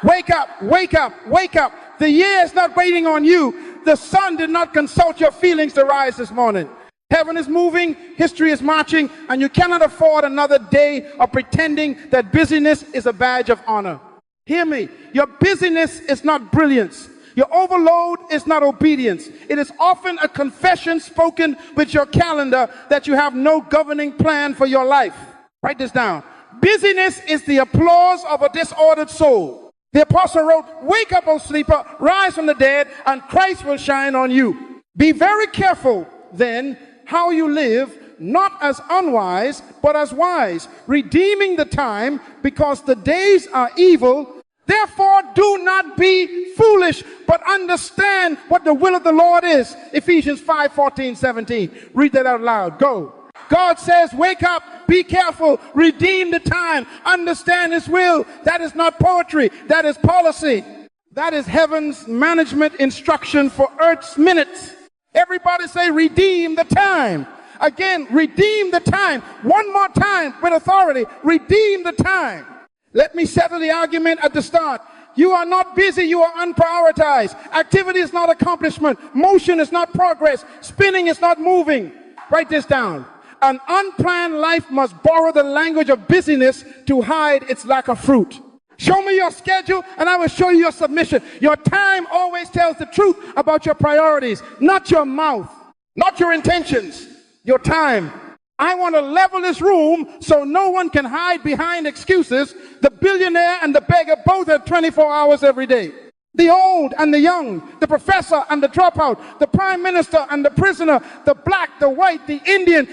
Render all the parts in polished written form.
Wake up, wake up, wake up. The year is not waiting on you. The sun did not consult your feelings to rise this morning. Heaven is moving, history is marching, and you cannot afford another day of pretending that busyness is a badge of honor. Hear me. Your busyness is not brilliance. Your overload is not obedience. It is often a confession spoken with your calendar that you have no governing plan for your life. Write this down. Busyness is the applause of a disordered soul. The apostle wrote, "Wake up, O sleeper, rise from the dead, and Christ will shine on you." Be very careful, then, how you live, not as unwise, but as wise, redeeming the time, because the days are evil. Therefore, do not be foolish, but understand what the will of the Lord is. Ephesians 5:14-17. Read that out loud. Go. God says, wake up, be careful, redeem the time, understand His will. That is not poetry. That is policy. That is heaven's management instruction for earth's minutes. Everybody say, redeem the time. Again, redeem the time. One more time with authority. Redeem the time. Let me settle the argument at the start. You are not busy, you are unprioritized. Activity is not accomplishment. Motion is not progress. Spinning is not moving. Write this down. An unplanned life must borrow the language of busyness to hide its lack of fruit. Show me your schedule and I will show you your submission. Your time always tells the truth about your priorities, not your mouth, not your intentions, your time. I want to level this room so no one can hide behind excuses. The billionaire and the beggar both have 24 hours every day. The old and the young, the professor and the dropout, the prime minister and the prisoner, the black, the white, the Indian,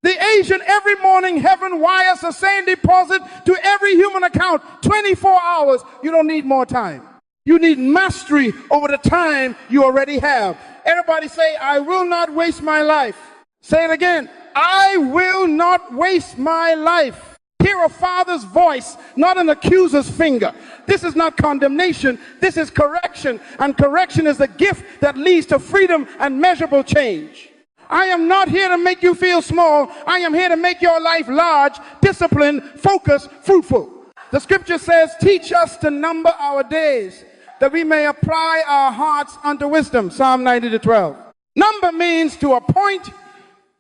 the Asian. Every morning heaven wires the same deposit to every human account. 24 hours. You don't need more time. You need mastery over the time you already have. Everybody say, I will not waste my life. Say it again. I will not waste my life. Hear a father's voice, not an accuser's finger. This is not condemnation. This is correction. And correction is a gift that leads to freedom and measurable change. I am not here to make you feel small. I am here to make your life large, disciplined, focused, fruitful. The scripture says, teach us to number our days, that we may apply our hearts unto wisdom. Psalm 90:12. Number means to appoint,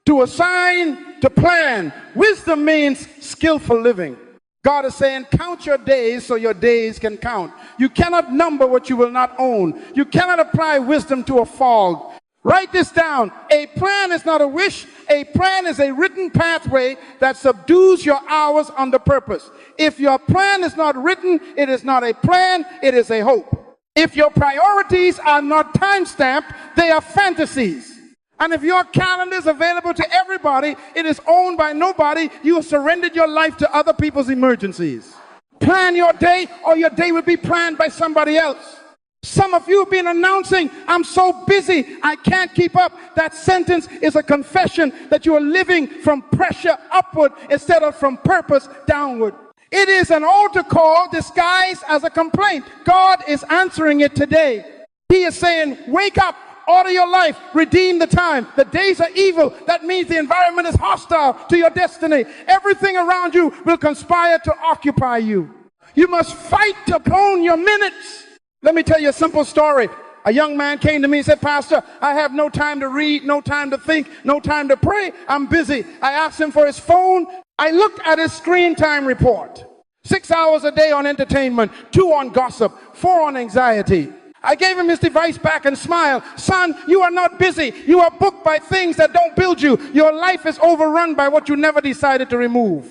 to assign, to plan. Wisdom means skillful living. God is saying, count your days so your days can count. You cannot number what you will not own. You cannot apply wisdom to a fog. Write this down. A plan is not a wish. A plan is a written pathway that subdues your hours under purpose. If your plan is not written, it is not a plan, it is a hope. If your priorities are not time-stamped, they are fantasies. And if your calendar is available to everybody, it is owned by nobody. You have surrendered your life to other people's emergencies. Plan your day, or your day will be planned by somebody else. Some of you have been announcing, I'm so busy, I can't keep up. That sentence is a confession that you are living from pressure upward instead of from purpose downward. It is an altar call disguised as a complaint. God is answering it today. He is saying, wake up. Order your life, redeem the time. The days are evil. That means the environment is hostile to your destiny. Everything around you will conspire to occupy you. You must fight to own your minutes. Let me tell you a simple story. A young man came to me and said, Pastor, I have no time to read, no time to think, no time to pray. I'm busy. I asked him for his phone. I looked at his screen time report. 6 hours a day on entertainment, 2 on gossip, 4 on anxiety. I gave him his device back and smiled. Son, you are not busy. You are booked by things that don't build you. Your life is overrun by what you never decided to remove.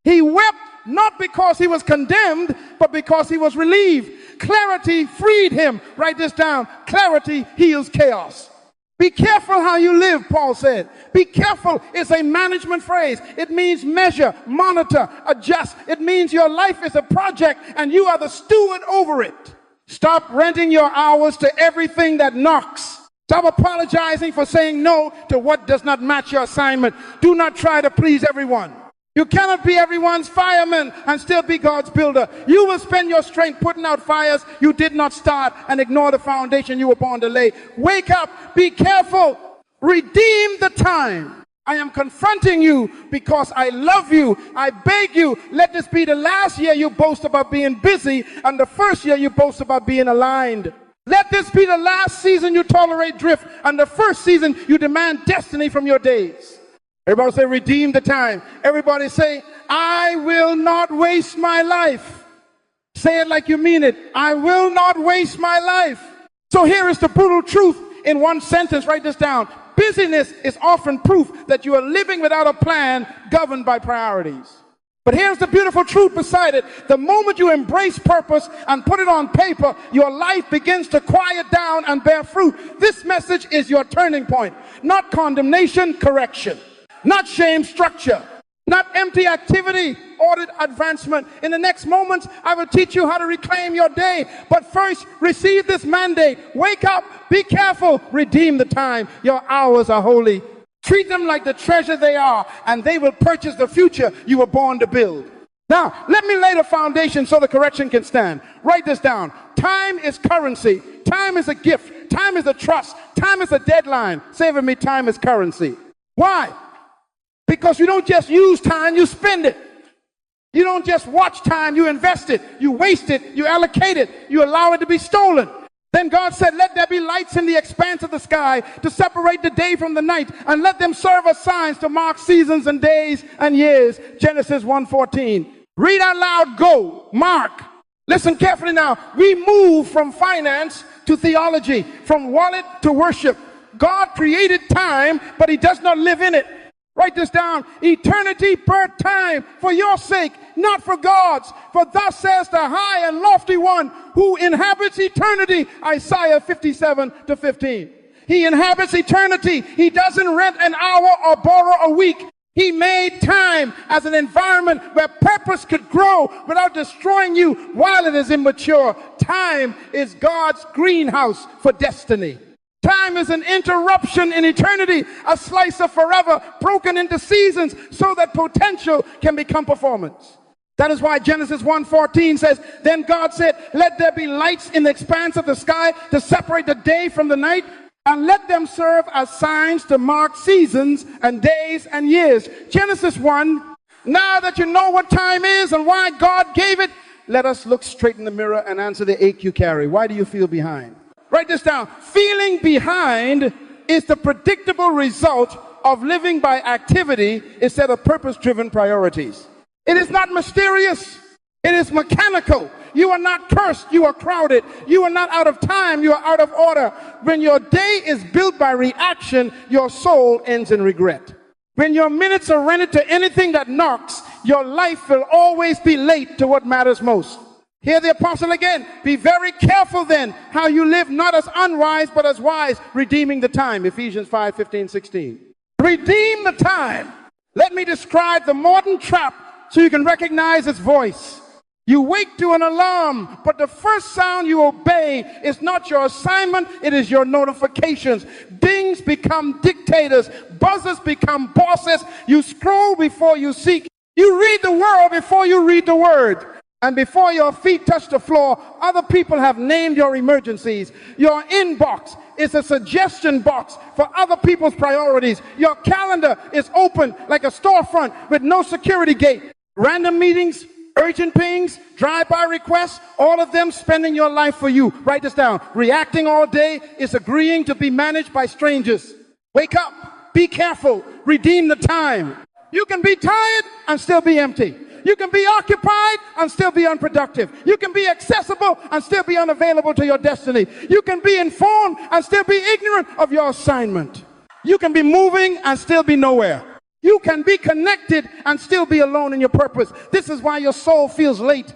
He wept not because he was condemned, but because he was relieved. Clarity freed him. Write this down. Clarity heals chaos. Be careful how you live, Paul said. Be careful is a management phrase. It means measure, monitor, adjust. It means your life is a project and you are the steward over it. Stop renting your hours to everything that knocks. Stop apologizing for saying no to what does not match your assignment. Do not try to please everyone. You cannot be everyone's fireman and still be God's builder. You will spend your strength putting out fires you did not start and ignore the foundation you were born to lay. Wake up. Be careful. Redeem the time. I am confronting you because I love you. I beg you, let this be the last year you boast about being busy and the first year you boast about being aligned. Let this be the last season you tolerate drift and the first season you demand destiny from your days. Everybody say, redeem the time. Everybody say, I will not waste my life. Say it like you mean it. I will not waste my life. So here is the brutal truth in one sentence. Write this down. Busyness is often proof that you are living without a plan, governed by priorities. But here's the beautiful truth beside it. The moment you embrace purpose and put it on paper, your life begins to quiet down and bear fruit. This message is your turning point. Not condemnation, correction. Not shame, structure. Not empty activity, ordered advancement. In the next moments, I will teach you how to reclaim your day. But first, receive this mandate. Wake up, be careful, redeem the time. Your hours are holy. Treat them like the treasure they are, and they will purchase the future you were born to build. Now, let me lay the foundation so the correction can stand. Write this down. Time is currency. Time is a gift. Time is a trust. Time is a deadline. Say with me, time is currency. Why? Because you don't just use time, you spend it. You don't just watch time, you invest it. You waste it, you allocate it, you allow it to be stolen. Then God said, let there be lights in the expanse of the sky to separate the day from the night, and let them serve as signs to mark seasons and days and years. Genesis 1:14. Read out loud, go, mark. Listen carefully now. We move from finance to theology, from wallet to worship. God created time, but he does not live in it. Write this down. Eternity birthed time for your sake, not for God's. For thus says the high and lofty one who inhabits eternity. Isaiah 57:15. He inhabits eternity. He doesn't rent an hour or borrow a week. He made time as an environment where purpose could grow without destroying you while it is immature. Time is God's greenhouse for destiny. Time is an interruption in eternity, a slice of forever broken into seasons so that potential can become performance. That is why Genesis 1:14 says, then God said, let there be lights in the expanse of the sky to separate the day from the night, and let them serve as signs to mark seasons and days and years. Genesis 1, now that you know what time is and why God gave it, let us look straight in the mirror and answer the ache you carry. Why do you feel behind? Write this down. Feeling behind is the predictable result of living by activity instead of purpose-driven priorities. It is not mysterious. It is mechanical. You are not cursed. You are crowded. You are not out of time. You are out of order. When your day is built by reaction, your soul ends in regret. When your minutes are rented to anything that knocks, your life will always be late to what matters most. Hear the apostle again. Be very careful then how you live, not as unwise, but as wise, redeeming the time. Ephesians 5:15-16. Redeem the time. Let me describe the modern trap so you can recognize its voice. You wake to an alarm, but the first sound you obey is not your assignment, it is your notifications. Dings become dictators. Buzzers become bosses. You scroll before you seek. You read the world before you read the word. And before your feet touch the floor, other people have named your emergencies. Your inbox is a suggestion box for other people's priorities. Your calendar is open like a storefront with no security gate. Random meetings, urgent pings, drive-by requests, all of them spending your life for you. Write this down. Reacting all day is agreeing to be managed by strangers. Wake up. Be careful. Redeem the time. You can be tired and still be empty. You can be occupied and still be unproductive. You can be accessible and still be unavailable to your destiny. You can be informed and still be ignorant of your assignment. You can be moving and still be nowhere. You can be connected and still be alone in your purpose. This is why your soul feels late.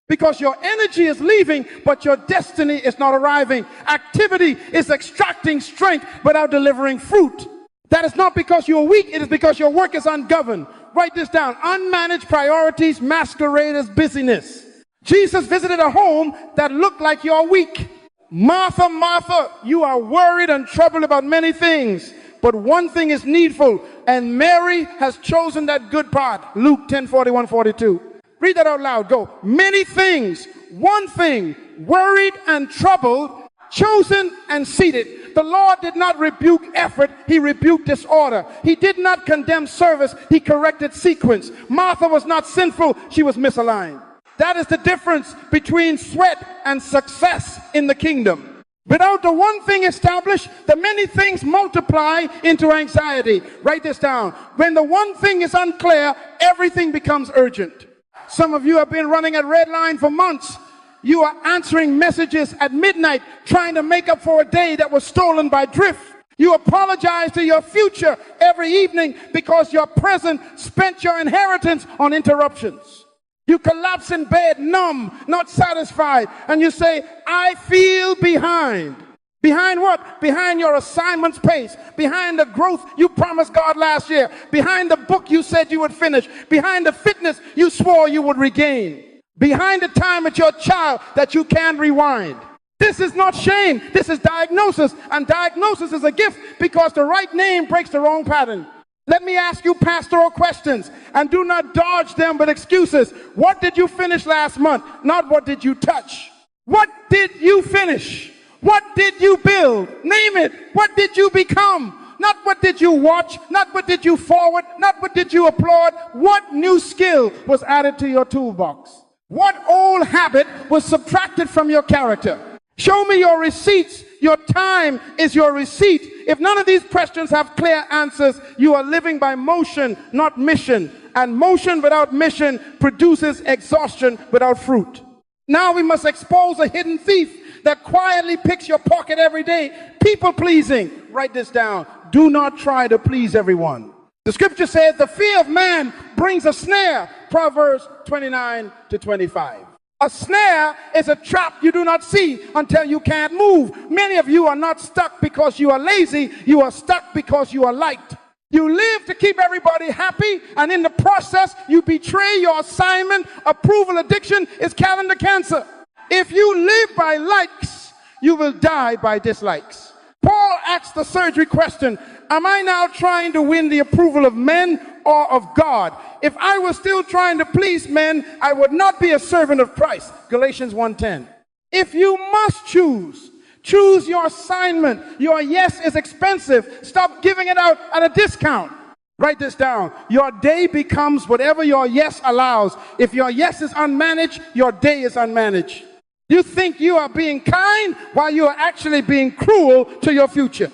Because your energy is leaving, but your destiny is not arriving. Activity is extracting strength without delivering fruit. That is not because you're weak, it is because your work is ungoverned. Write this down. Unmanaged priorities masquerade as busyness. Jesus visited a home that looked like you're weak. Martha, Martha, you are worried and troubled about many things, but one thing is needful, and Mary has chosen that good part. Luke 10:41-42. Read that out loud. Go. Many things, one thing, worried and troubled, chosen and seated. The Lord did not rebuke effort, he rebuked disorder. He did not condemn service, he corrected sequence. Martha was not sinful, she was misaligned. That is the difference between sweat and success in the kingdom. Without the one thing established, the many things multiply into anxiety. Write this down. When the one thing is unclear, everything becomes urgent. Some of you have been running at red line for months. You are answering messages at midnight, trying to make up for a day that was stolen by drift. You apologize to your future every evening because your present spent your inheritance on interruptions. You collapse in bed, numb, not satisfied, and you say, I feel behind. Behind what? Behind your assignment's pace, behind the growth you promised God last year, behind the book you said you would finish, behind the fitness you swore you would regain, behind the time with your child that you can't rewind. This is not shame, this is diagnosis, and diagnosis is a gift because the right name breaks the wrong pattern. Let me ask you pastoral questions, and do not dodge them with excuses. What did you finish last month? Not what did you touch. What did you finish? What did you build? Name it. What did you become? Not what did you watch, not what did you forward, not what did you applaud. What new skill was added to your toolbox? What old habit was subtracted from your character? Show me your receipts. Your time is your receipt. If none of these questions have clear answers, you are living by motion, not mission. And motion without mission produces exhaustion without fruit. Now we must expose a hidden thief that quietly picks your pocket every day. People pleasing. Write this down. Do not try to please everyone. The scripture says the fear of man brings a snare. Proverbs 29-25. A snare is a trap you do not see until you can't move. Many of you are not stuck because you are lazy. You are stuck because you are liked. You live to keep everybody happy, and in the process, you betray your assignment. Approval addiction is calendar cancer. If you live by likes, you will die by dislikes. Paul asked the surgery question, am I now trying to win the approval of men or of God? If I was still trying to please men, I would not be a servant of Christ. Galatians 1:10. If you must choose your assignment. Your yes is expensive. Stop giving it out at a discount. Write this down. Your day becomes whatever your yes allows. If your yes is unmanaged, your day is unmanaged. You think you are being kind while you are actually being cruel to your future.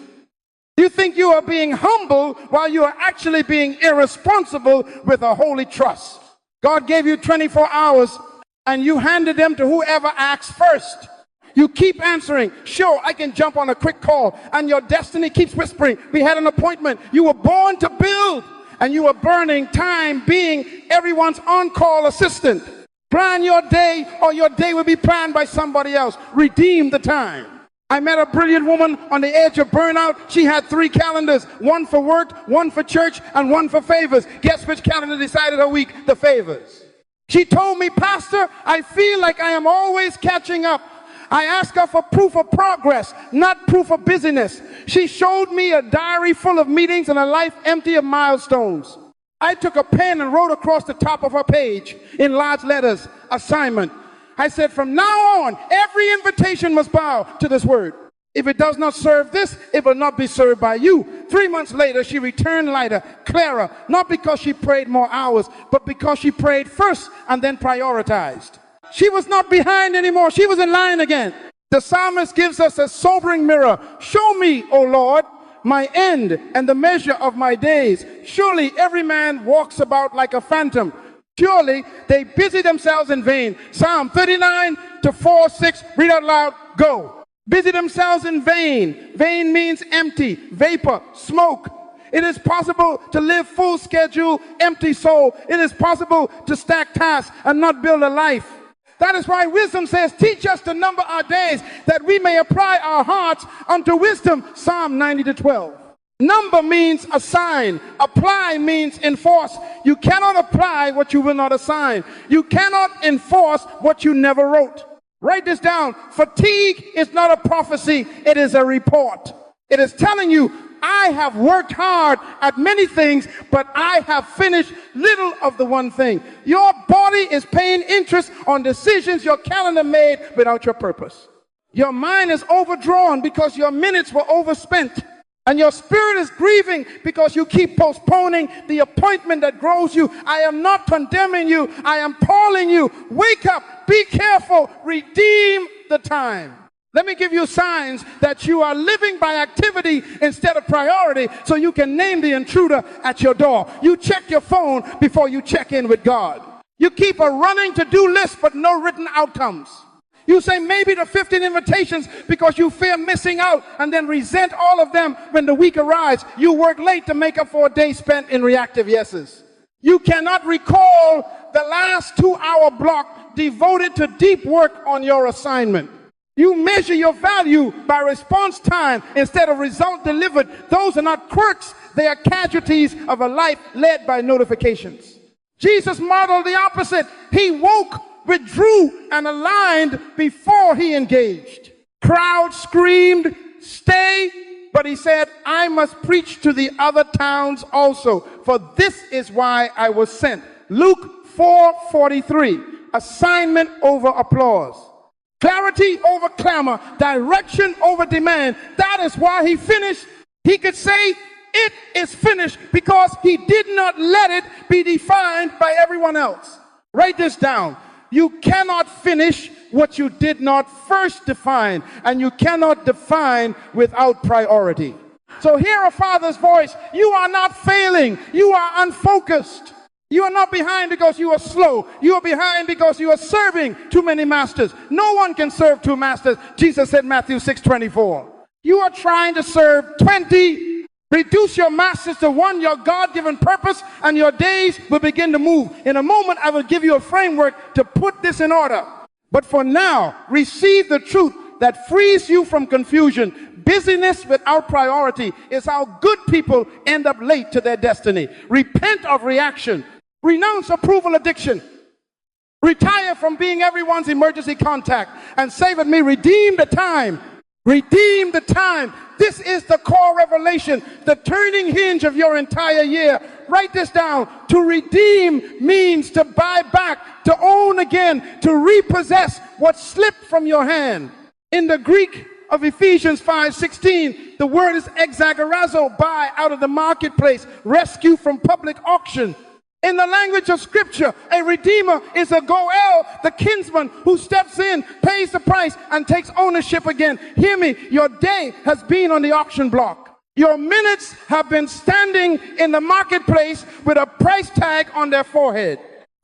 You think you are being humble while you are actually being irresponsible with a holy trust. God gave you 24 hours and you handed them to whoever asks first. You keep answering, sure, I can jump on a quick call, and your destiny keeps whispering, we had an appointment. You were born to build, and you are burning time being everyone's on-call assistant. Plan your day, or your day will be planned by somebody else. Redeem the time. I met a brilliant woman on the edge of burnout. She had 3 calendars, one for work, one for church, and one for favors. Guess which calendar decided her week? The favors. She told me, Pastor, I feel like I am always catching up. I asked her for proof of progress, not proof of busyness. She showed me a diary full of meetings and a life empty of milestones. I took a pen and wrote across the top of her page in large letters, assignment. I said, from now on, every invitation must bow to this word. If it does not serve this, it will not be served by you. 3 months later, she returned lighter, clearer, not because she prayed more hours, but because she prayed first and then prioritized. She was not behind anymore. She was in line again. The psalmist gives us a sobering mirror. Show me, O Lord, my end and the measure of my days. Surely every man walks about like a phantom. Surely they busy themselves in vain. Psalm 39-4-6. Read out loud. Go. Busy themselves in vain. Vain means empty, vapor, smoke. It is possible to live full schedule, empty soul. It is possible to stack tasks and not build a life. That is why wisdom says, teach us to number our days, that we may apply our hearts unto wisdom. Psalm 90-12. Number means assign. Apply means enforce. You cannot apply what you will not assign. You cannot enforce what you never wrote. Write this down. Fatigue is not a prophecy. It is a report. It is telling you, I have worked hard at many things, but I have finished little of the one thing. Your body is paying interest on decisions your calendar made without your purpose. Your mind is overdrawn because your minutes were overspent. And your spirit is grieving because you keep postponing the appointment that grows you. I am not condemning you. I am calling you. Wake up. Be careful. Redeem the time. Let me give you signs that you are living by activity instead of priority so you can name the intruder at your door. You check your phone before you check in with God. You keep a running to-do list but no written outcomes. You say maybe the 15 invitations because you fear missing out and then resent all of them when the week arrives. You work late to make up for a day spent in reactive yeses. You cannot recall the last 2-hour block devoted to deep work on your assignment. You measure your value by response time instead of result delivered. Those are not quirks. They are casualties of a life led by notifications. Jesus modeled the opposite. He woke, withdrew, and aligned before he engaged. Crowd screamed, "Stay," but he said, "I must preach to the other towns also, for this is why I was sent." Luke 4:43, assignment over applause. Clarity over clamor, direction over demand. That is why he finished. He could say, "It is finished," because he did not let it be defined by everyone else. Write this down. You cannot finish what you did not first define, and you cannot define without priority. So hear a father's voice. You are not failing. You are unfocused. You are not behind because you are slow. You are behind because you are serving too many masters. No one can serve two masters. Jesus said, Matthew 6:24. You are trying to serve 20. Reduce your masters to one, your God-given purpose, and your days will begin to move. In a moment, I will give you a framework to put this in order. But for now, receive the truth that frees you from confusion. Busyness without priority is how good people end up late to their destiny. Repent of reaction. Renounce approval addiction. Retire from being everyone's emergency contact. And say with me, redeem the time. Redeem the time. This is the core revelation, the turning hinge of your entire year. Write this down. To redeem means to buy back, to own again, to repossess what slipped from your hand. In the Greek of Ephesians 5:16, the word is exagerazo, buy out of the marketplace, rescue from public auction. In the language of scripture, a redeemer is a goel, the kinsman who steps in, pays the price, and takes ownership again. Hear me, your day has been on the auction block. Your minutes have been standing in the marketplace with a price tag on their forehead.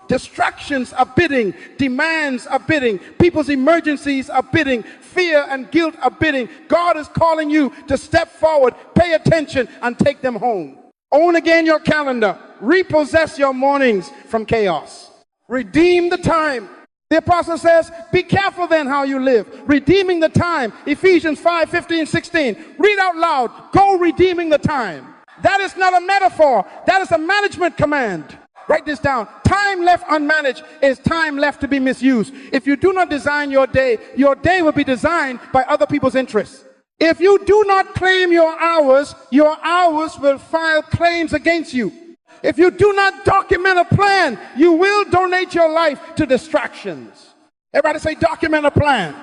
Distractions are bidding, demands are bidding, people's emergencies are bidding, fear and guilt are bidding. God is calling you to step forward, pay attention, and take them home. Own again your calendar. Repossess your mornings from chaos. Redeem the time. The apostle says, be careful then how you live. Redeeming the time. Ephesians 5:15-16. Read out loud. Go redeeming the time. That is not a metaphor. That is a management command. Write this down. Time left unmanaged is time left to be misused. If you do not design your day will be designed by other people's interests. If you do not claim your hours will file claims against you. If you do not document a plan, you will donate your life to distractions. Everybody say, document a plan.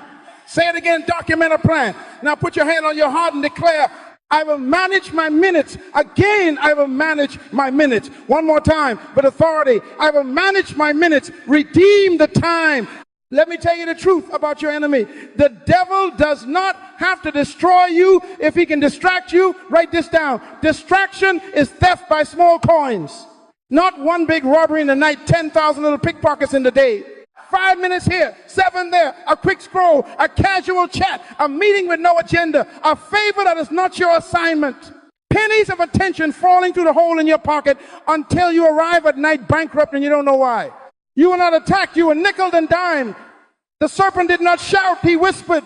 Say it again, document a plan. Now put your hand on your heart and declare, I will manage my minutes. Again, I will manage my minutes. One more time, with authority. I will manage my minutes. Redeem the time. Let me tell you the truth about your enemy. The devil does not have to destroy you if he can distract you. Write this down. Distraction is theft by small coins. Not one big robbery in the night, 10,000 little pickpockets in the day. 5 minutes here, 7 there, a quick scroll, a casual chat, a meeting with no agenda, a favor that is not your assignment. Pennies of attention falling through the hole in your pocket until you arrive at night bankrupt and you don't know why. You were not attacked, you were nickeled and dimed. The serpent did not shout, he whispered.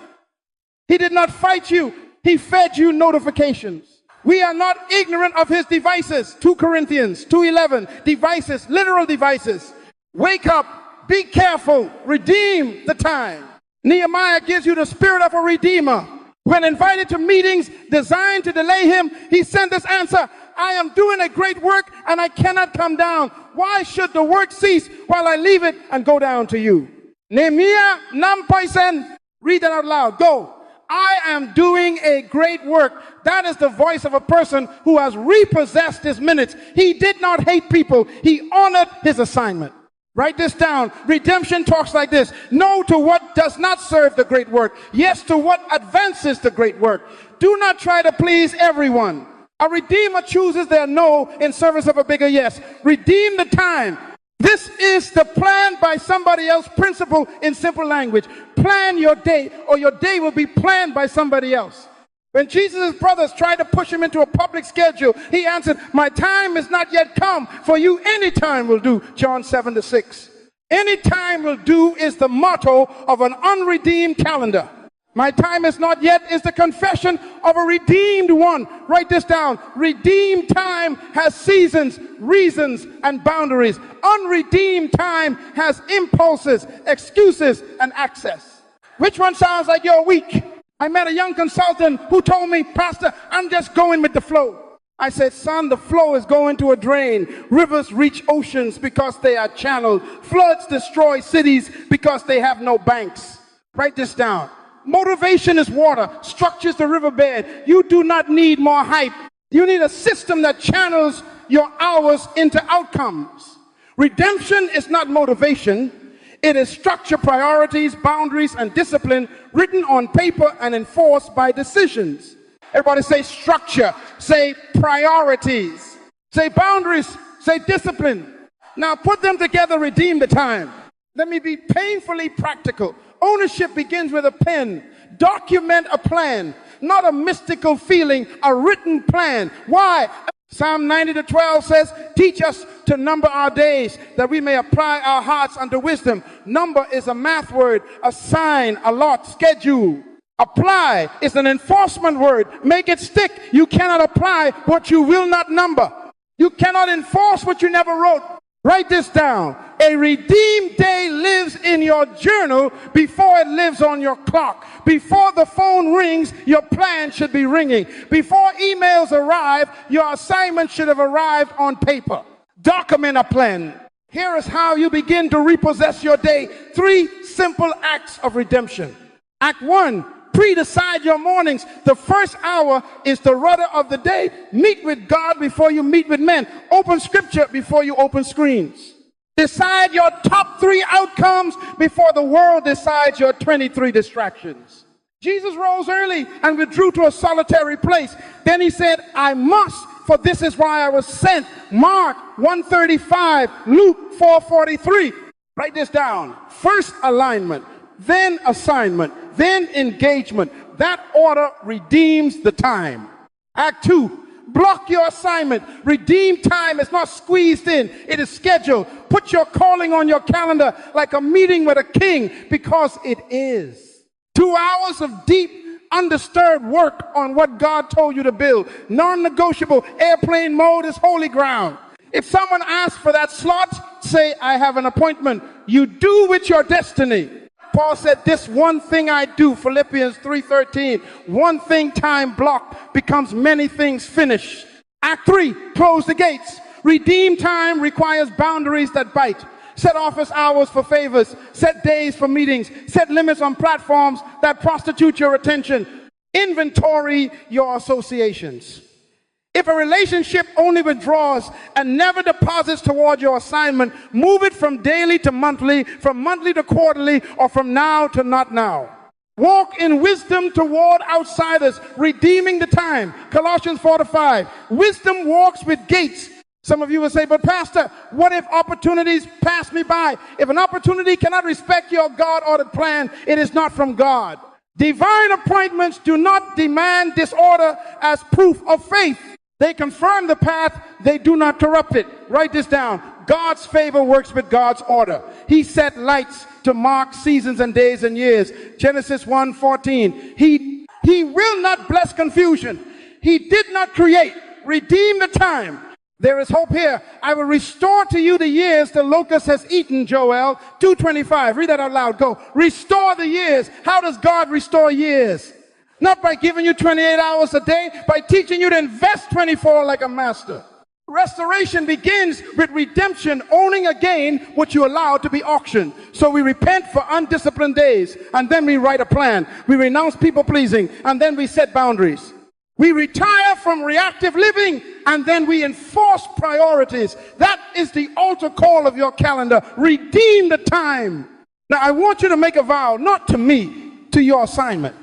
He did not fight you, he fed you notifications. We are not ignorant of his devices. 2 Corinthians 2:11, devices, literal devices. Wake up, be careful, redeem the time. Nehemiah gives you the spirit of a redeemer. When invited to meetings designed to delay him, he sent this answer, I am doing a great work and I cannot come down. Why should the work cease while I leave it and go down to you? Nehemiah 9:10, Read that out loud. Go. I am doing a great work. That is the voice of a person who has repossessed his minutes. He did not hate people. He honored his assignment. Write this down. Redemption talks like this. No to what does not serve the great work. Yes to what advances the great work. Do not try to please everyone. A redeemer chooses their no in service of a bigger yes. Redeem the time. This is the plan by somebody else principle in simple language. Plan your day, or your day will be planned by somebody else. When Jesus' brothers tried to push him into a public schedule, he answered, my time is not yet come. For you, any time will do. John 7-6. Any time will do is the motto of an unredeemed calendar. My time is not yet is the confession of a redeemed one. Write this down. Redeemed time has seasons, reasons, and boundaries. Unredeemed time has impulses, excuses, and access. Which one sounds like you're weak? I met a young consultant who told me, Pastor, I'm just going with the flow. I said, son, the flow is going to a drain. Rivers reach oceans because they are channeled. Floods destroy cities because they have no banks. Write this down. Motivation is water, structures the riverbed. You do not need more hype. You need a system that channels your hours into outcomes. Redemption is not motivation. It is structure, priorities, boundaries, and discipline written on paper and enforced by decisions. Everybody say structure, say priorities, say boundaries, say discipline. Now put them together, redeem the time. Let me be painfully practical. Ownership begins with a pen. Document a plan, not a mystical feeling, a written plan. Why? Psalm 90:12 says, teach us to number our days that we may apply our hearts unto wisdom. Number is a math word, a sign, a lot, schedule. Apply is an enforcement word. Make it stick. You cannot apply what you will not number. You cannot enforce what you never wrote. Write this down. A redeemed day lives in your journal before it lives on your clock. Before the phone rings, your plan should be ringing. Before emails arrive, your assignment should have arrived on paper. Document a plan. Here is how you begin to repossess your day. 3 simple acts of redemption. Act 1. Pre-decide your mornings. The first hour is the rudder of the day. Meet with God before you meet with men. Open scripture before you open screens. Decide your top 3 outcomes before the world decides your 23 distractions. Jesus rose early and withdrew to a solitary place. Then he said, I must, for this is why I was sent. Mark 1:35, Luke 4:43. Write this down. First alignment, then assignment, then engagement. That order redeems the time. Act 2, block your assignment. Redeemed time is not squeezed in. It is scheduled. Put your calling on your calendar like a meeting with a king, because it is. 2 hours of deep, undisturbed work on what God told you to build. Non-negotiable. Airplane mode is holy ground. If someone asks for that slot, say, I have an appointment. You do with your destiny. Paul said, this one thing I do, Philippians 3:13, one thing time blocked becomes many things finished. Act 3, close the gates. Redeem time requires boundaries that bite. Set office hours for favors. Set days for meetings. Set limits on platforms that prostitute your attention. Inventory your associations. If a relationship only withdraws and never deposits toward your assignment, move it from daily to monthly, from monthly to quarterly, or from now to not now. Walk in wisdom toward outsiders, redeeming the time. Colossians 4:5. Wisdom walks with gates. Some of you will say, but Pastor, what if opportunities pass me by? If an opportunity cannot respect your God-ordered plan, it is not from God. Divine appointments do not demand disorder as proof of faith. They confirm the path, they do not corrupt it. Write this down. God's favor works with God's order. He set lights to mark seasons and days and years. Genesis 1:14. He will not bless confusion. He did not create. Redeem the time. There is hope here. I will restore to you the years the locust has eaten, Joel 2:25. Read that out loud. Go. Restore the years. How does God restore years? Not by giving you 28 hours a day, by teaching you to invest 24 like a master. Restoration begins with redemption, owning again what you allowed to be auctioned. So we repent for undisciplined days, and then we write a plan. We renounce people pleasing, and then we set boundaries. We retire from reactive living, and then we enforce priorities. That is the altar call of your calendar. Redeem the time. Now I want you to make a vow, not to me, to your assignment.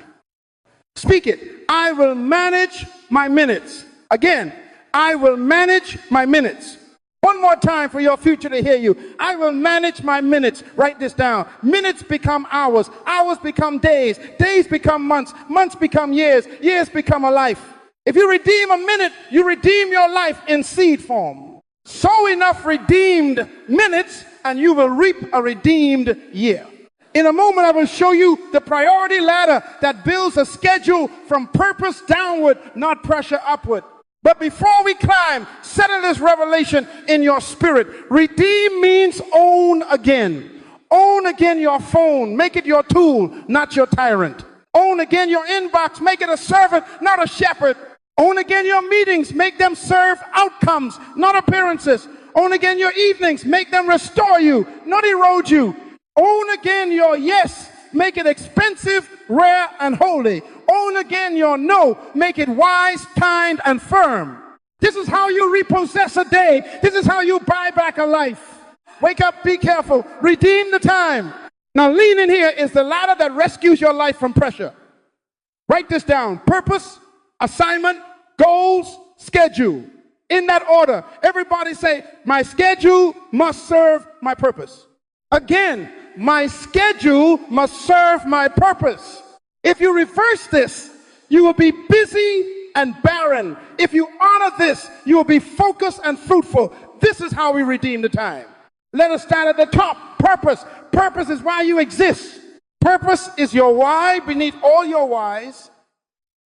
Speak it. I will manage my minutes. Again, I will manage my minutes. One more time for your future to hear you. I will manage my minutes. Write this down. Minutes become hours. Hours become days. Days become months. Months become years. Years become a life. If you redeem a minute, you redeem your life in seed form. Sow enough redeemed minutes and you will reap a redeemed year. In a moment, I will show you the priority ladder that builds a schedule from purpose downward, not pressure upward. But before we climb, settle this revelation in your spirit. Redeem means own again. Own again your phone. Make it your tool, not your tyrant. Own again your inbox. Make it a servant, not a shepherd. Own again your meetings. Make them serve outcomes, not appearances. Own again your evenings. Make them restore you, not erode you. Own again your yes. Make it expensive, rare, and holy. Own again your no. Make it wise, kind, and firm. This is how you repossess a day. This is how you buy back a life. Wake up, be careful, redeem the time. Now lean in here is the ladder that rescues your life from pressure. Write this down. Purpose, assignment, goals, schedule. In that order. Everybody say, my schedule must serve my purpose. Again, my schedule must serve my purpose. If you reverse this, you will be busy and barren. If you honor this, you will be focused and fruitful. This is how we redeem the time. Let us start at the top. Purpose. Purpose is why you exist. Purpose is your why beneath all your whys.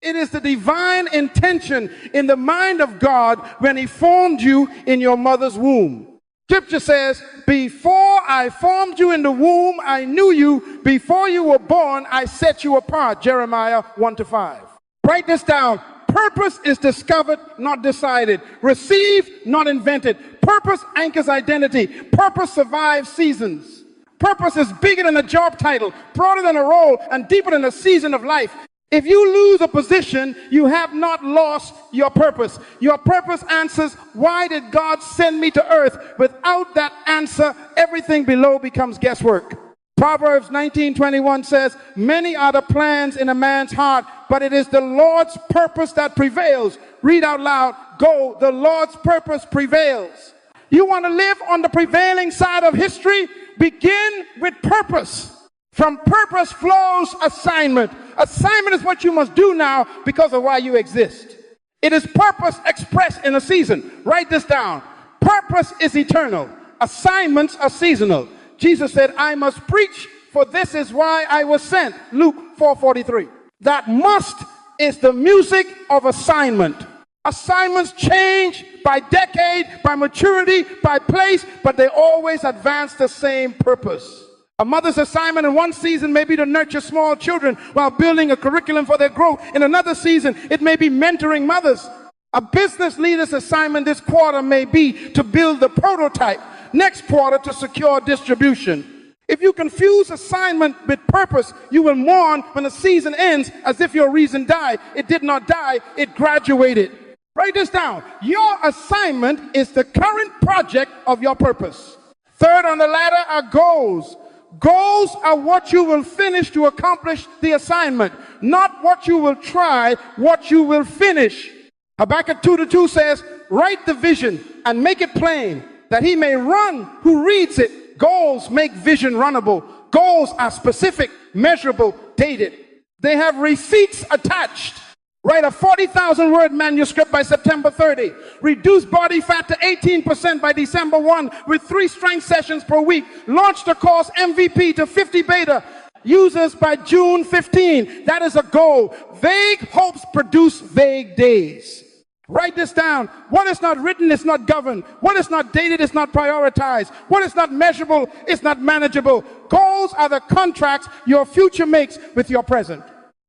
It is the divine intention in the mind of God when He formed you in your mother's womb. Scripture says, before I formed you in the womb, I knew you. Before you were born, I set you apart. Jeremiah 1-5. Write this down. Purpose is discovered, not decided. Received, not invented. Purpose anchors identity. Purpose survives seasons. Purpose is bigger than a job title, broader than a role, and deeper than a season of life. If you lose a position, you have not lost your purpose. Your purpose answers, why did God send me to earth? Without that answer, everything below becomes guesswork. Proverbs 19:21 says, many are the plans in a man's heart, but it is the Lord's purpose that prevails. Read out loud, go, the Lord's purpose prevails. You want to live on the prevailing side of history? Begin with purpose. From purpose flows assignment. Assignment is what you must do now because of why you exist. It is purpose expressed in a season. Write this down. Purpose is eternal. Assignments are seasonal. Jesus said, I must preach, for this is why I was sent. Luke 4:43. That must is the music of assignment. Assignments change by decade, by maturity, by place, but they always advance the same purpose. A mother's assignment in one season may be to nurture small children while building a curriculum for their growth. In another season, it may be mentoring mothers. A business leader's assignment this quarter may be to build the prototype. Next quarter, to secure distribution. If you confuse assignment with purpose, you will mourn when the season ends as if your reason died. It did not die, it graduated. Write this down. Your assignment is the current project of your purpose. Third on the ladder are goals. Goals are what you will finish to accomplish the assignment, not what you will try, what you will finish. Habakkuk 2:2 says, write the vision and make it plain, that he may run who reads it. Goals make vision runnable. Goals are specific, measurable, dated. They have receipts attached. Write a 40,000 word manuscript by September 30. Reduce body fat to 18% by December 1 with 3 strength sessions per week. Launch the course MVP to 50 beta users by June 15. That is a goal. Vague hopes produce vague days. Write this down. What is not written is not governed. What is not dated is not prioritized. What is not measurable is not manageable. Goals are the contracts your future makes with your present.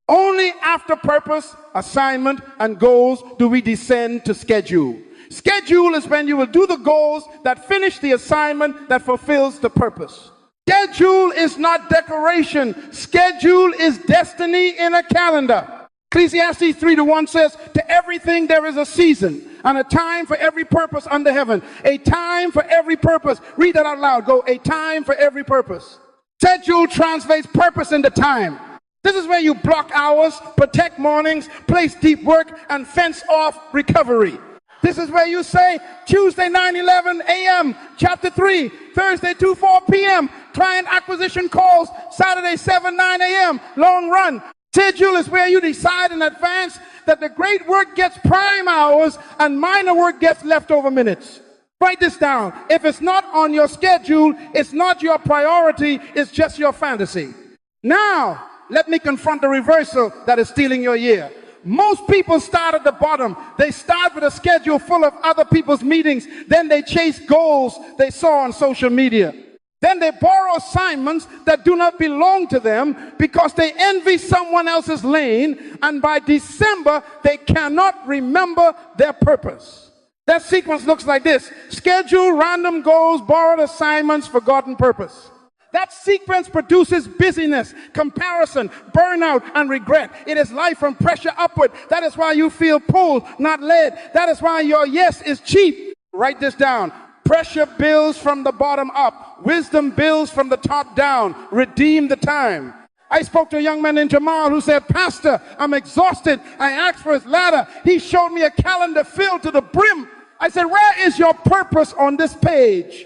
Only after purpose, assignment, and goals do we descend to schedule. Schedule is when you will do the goals that finish the assignment that fulfills the purpose. Schedule is not decoration. Schedule is destiny in a calendar. Ecclesiastes 3:1 says, to everything there is a season and a time for every purpose under heaven. A time for every purpose. Read that out loud. Go, a time for every purpose. Schedule translates purpose into time. This is where you block hours, protect mornings, place deep work, and fence off recovery. This is where you say, Tuesday 9:11 a.m., chapter 3, Thursday 2:4 p.m., client acquisition calls, Saturday 7:9 a.m., long run. Schedule is where you decide in advance that the great work gets prime hours and minor work gets leftover minutes. Write this down. If it's not on your schedule, it's not your priority, it's just your fantasy. Now, let me confront the reversal that is stealing your year. Most people start at the bottom. They start with a schedule full of other people's meetings. Then they chase goals they saw on social media. Then they borrow assignments that do not belong to them because they envy someone else's lane, and by December, they cannot remember their purpose. That sequence looks like this: schedule, random goals, borrowed assignments, forgotten purpose. That sequence produces busyness, comparison, burnout, and regret. It is life from pressure upward. That is why you feel pulled, not led. That is why your yes is cheap. Write this down. Pressure builds from the bottom up. Wisdom builds from the top down. Redeem the time. I spoke to a young man named Jamal who said, Pastor, I'm exhausted. I asked for his ladder. He showed me a calendar filled to the brim. I said, where is your purpose on this page?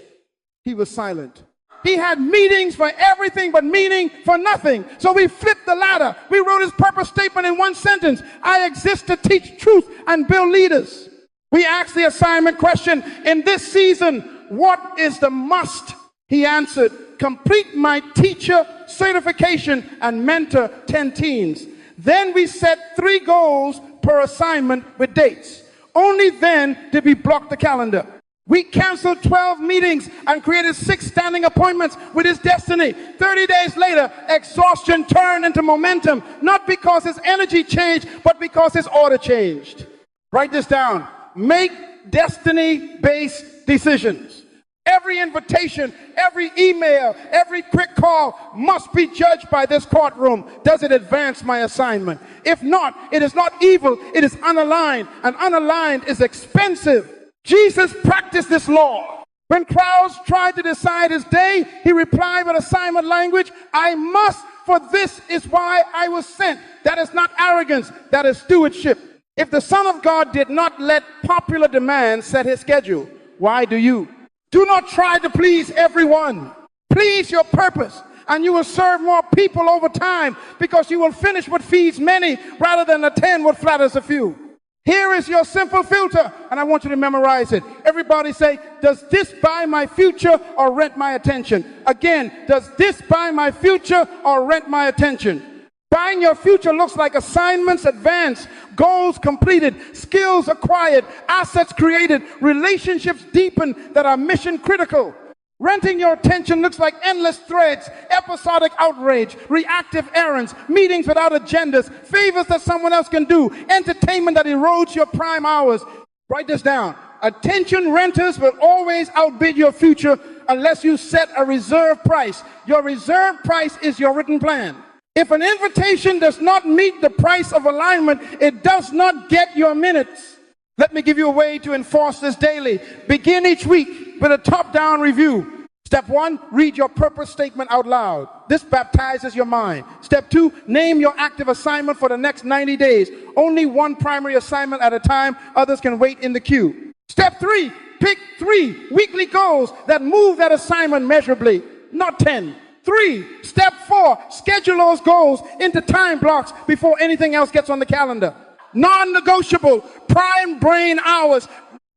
He was silent. He had meetings for everything but meaning for nothing. So we flipped the ladder. We wrote his purpose statement in one sentence. I exist to teach truth and build leaders. We asked the assignment question, in this season, what is the must? He answered, complete my teacher certification and mentor 10 teens. Then we set 3 goals per assignment with dates. Only then did we block the calendar. We canceled 12 meetings and created 6 standing appointments with his destiny. 30 days later, exhaustion turned into momentum, not because his energy changed, but because his order changed. Write this down. Make destiny-based decisions. Every invitation, every email, every quick call must be judged by this courtroom. Does it advance my assignment? If not, it is not evil, it is unaligned, and unaligned is expensive. Jesus practiced this law. When crowds tried to decide his day, he replied with assignment language, I must, for this is why I was sent. That is not arrogance, that is stewardship. If the Son of God did not let popular demand set his schedule, why do you? Do not try to please everyone. Please your purpose, and you will serve more people over time because you will finish what feeds many rather than attend what flatters a few. Here is your simple filter, and I want you to memorize it. Everybody say, does this buy my future or rent my attention? Again, does this buy my future or rent my attention? Buying your future looks like assignments advanced, goals completed, skills acquired, assets created, relationships deepened that are mission critical. Renting your attention looks like endless threads, episodic outrage, reactive errands, meetings without agendas, favors that someone else can do, entertainment that erodes your prime hours. Write this down. Attention renters will always outbid your future unless you set a reserve price. Your reserve price is your written plan. If an invitation does not meet the price of alignment, it does not get your minutes. Let me give you a way to enforce this daily. Begin each week with a top-down review. Step 1, read your purpose statement out loud. This baptizes your mind. Step 2, name your active assignment for the next 90 days. Only one primary assignment at a time. Others can wait in the queue. Step 3, pick 3 weekly goals that move that assignment measurably, not 10. 3, step 4, schedule those goals into time blocks before anything else gets on the calendar. Non-negotiable, prime brain hours.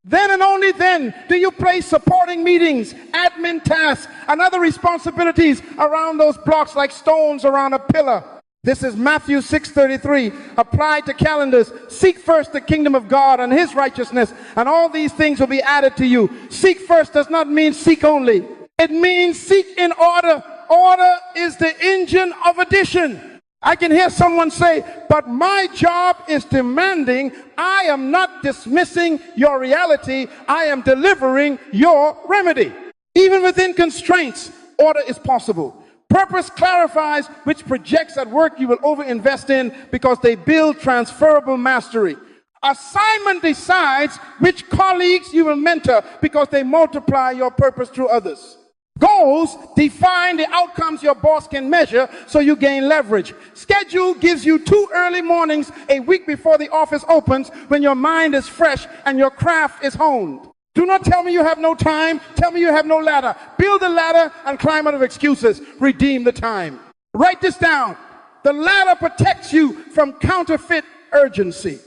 Then and only then do you place supporting meetings, admin tasks, and other responsibilities around those blocks like stones around a pillar. This is Matthew 6:33, applied to calendars. Seek first the kingdom of God and his righteousness, and all these things will be added to you. Seek first does not mean seek only. It means seek in order. Order is the engine of addition. I can hear someone say, but my job is demanding. I am not dismissing your reality. I am delivering your remedy. Even within constraints, order is possible. Purpose clarifies which projects at work you will overinvest in because they build transferable mastery. Assignment decides which colleagues you will mentor because they multiply your purpose through others. Goals define the outcomes your boss can measure so you gain leverage. Schedule gives you 2 early mornings a week before the office opens when your mind is fresh and your craft is honed. Do not tell me you have no time. Tell me you have no ladder. Build a ladder and climb out of excuses. Redeem the time. Write this down. The ladder protects you from counterfeit urgency.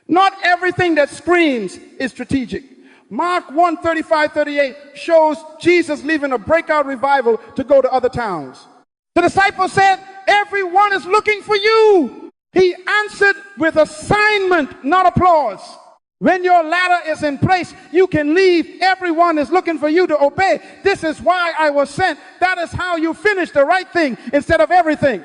Not everything that screams is strategic. Mark 1:35-38 shows Jesus leaving a breakout revival to go to other towns. The disciples said, everyone is looking for you. He answered with assignment, not applause. When your ladder is in place, you can leave. Everyone is looking for you to obey. This is why I was sent. That is how you finish the right thing instead of everything.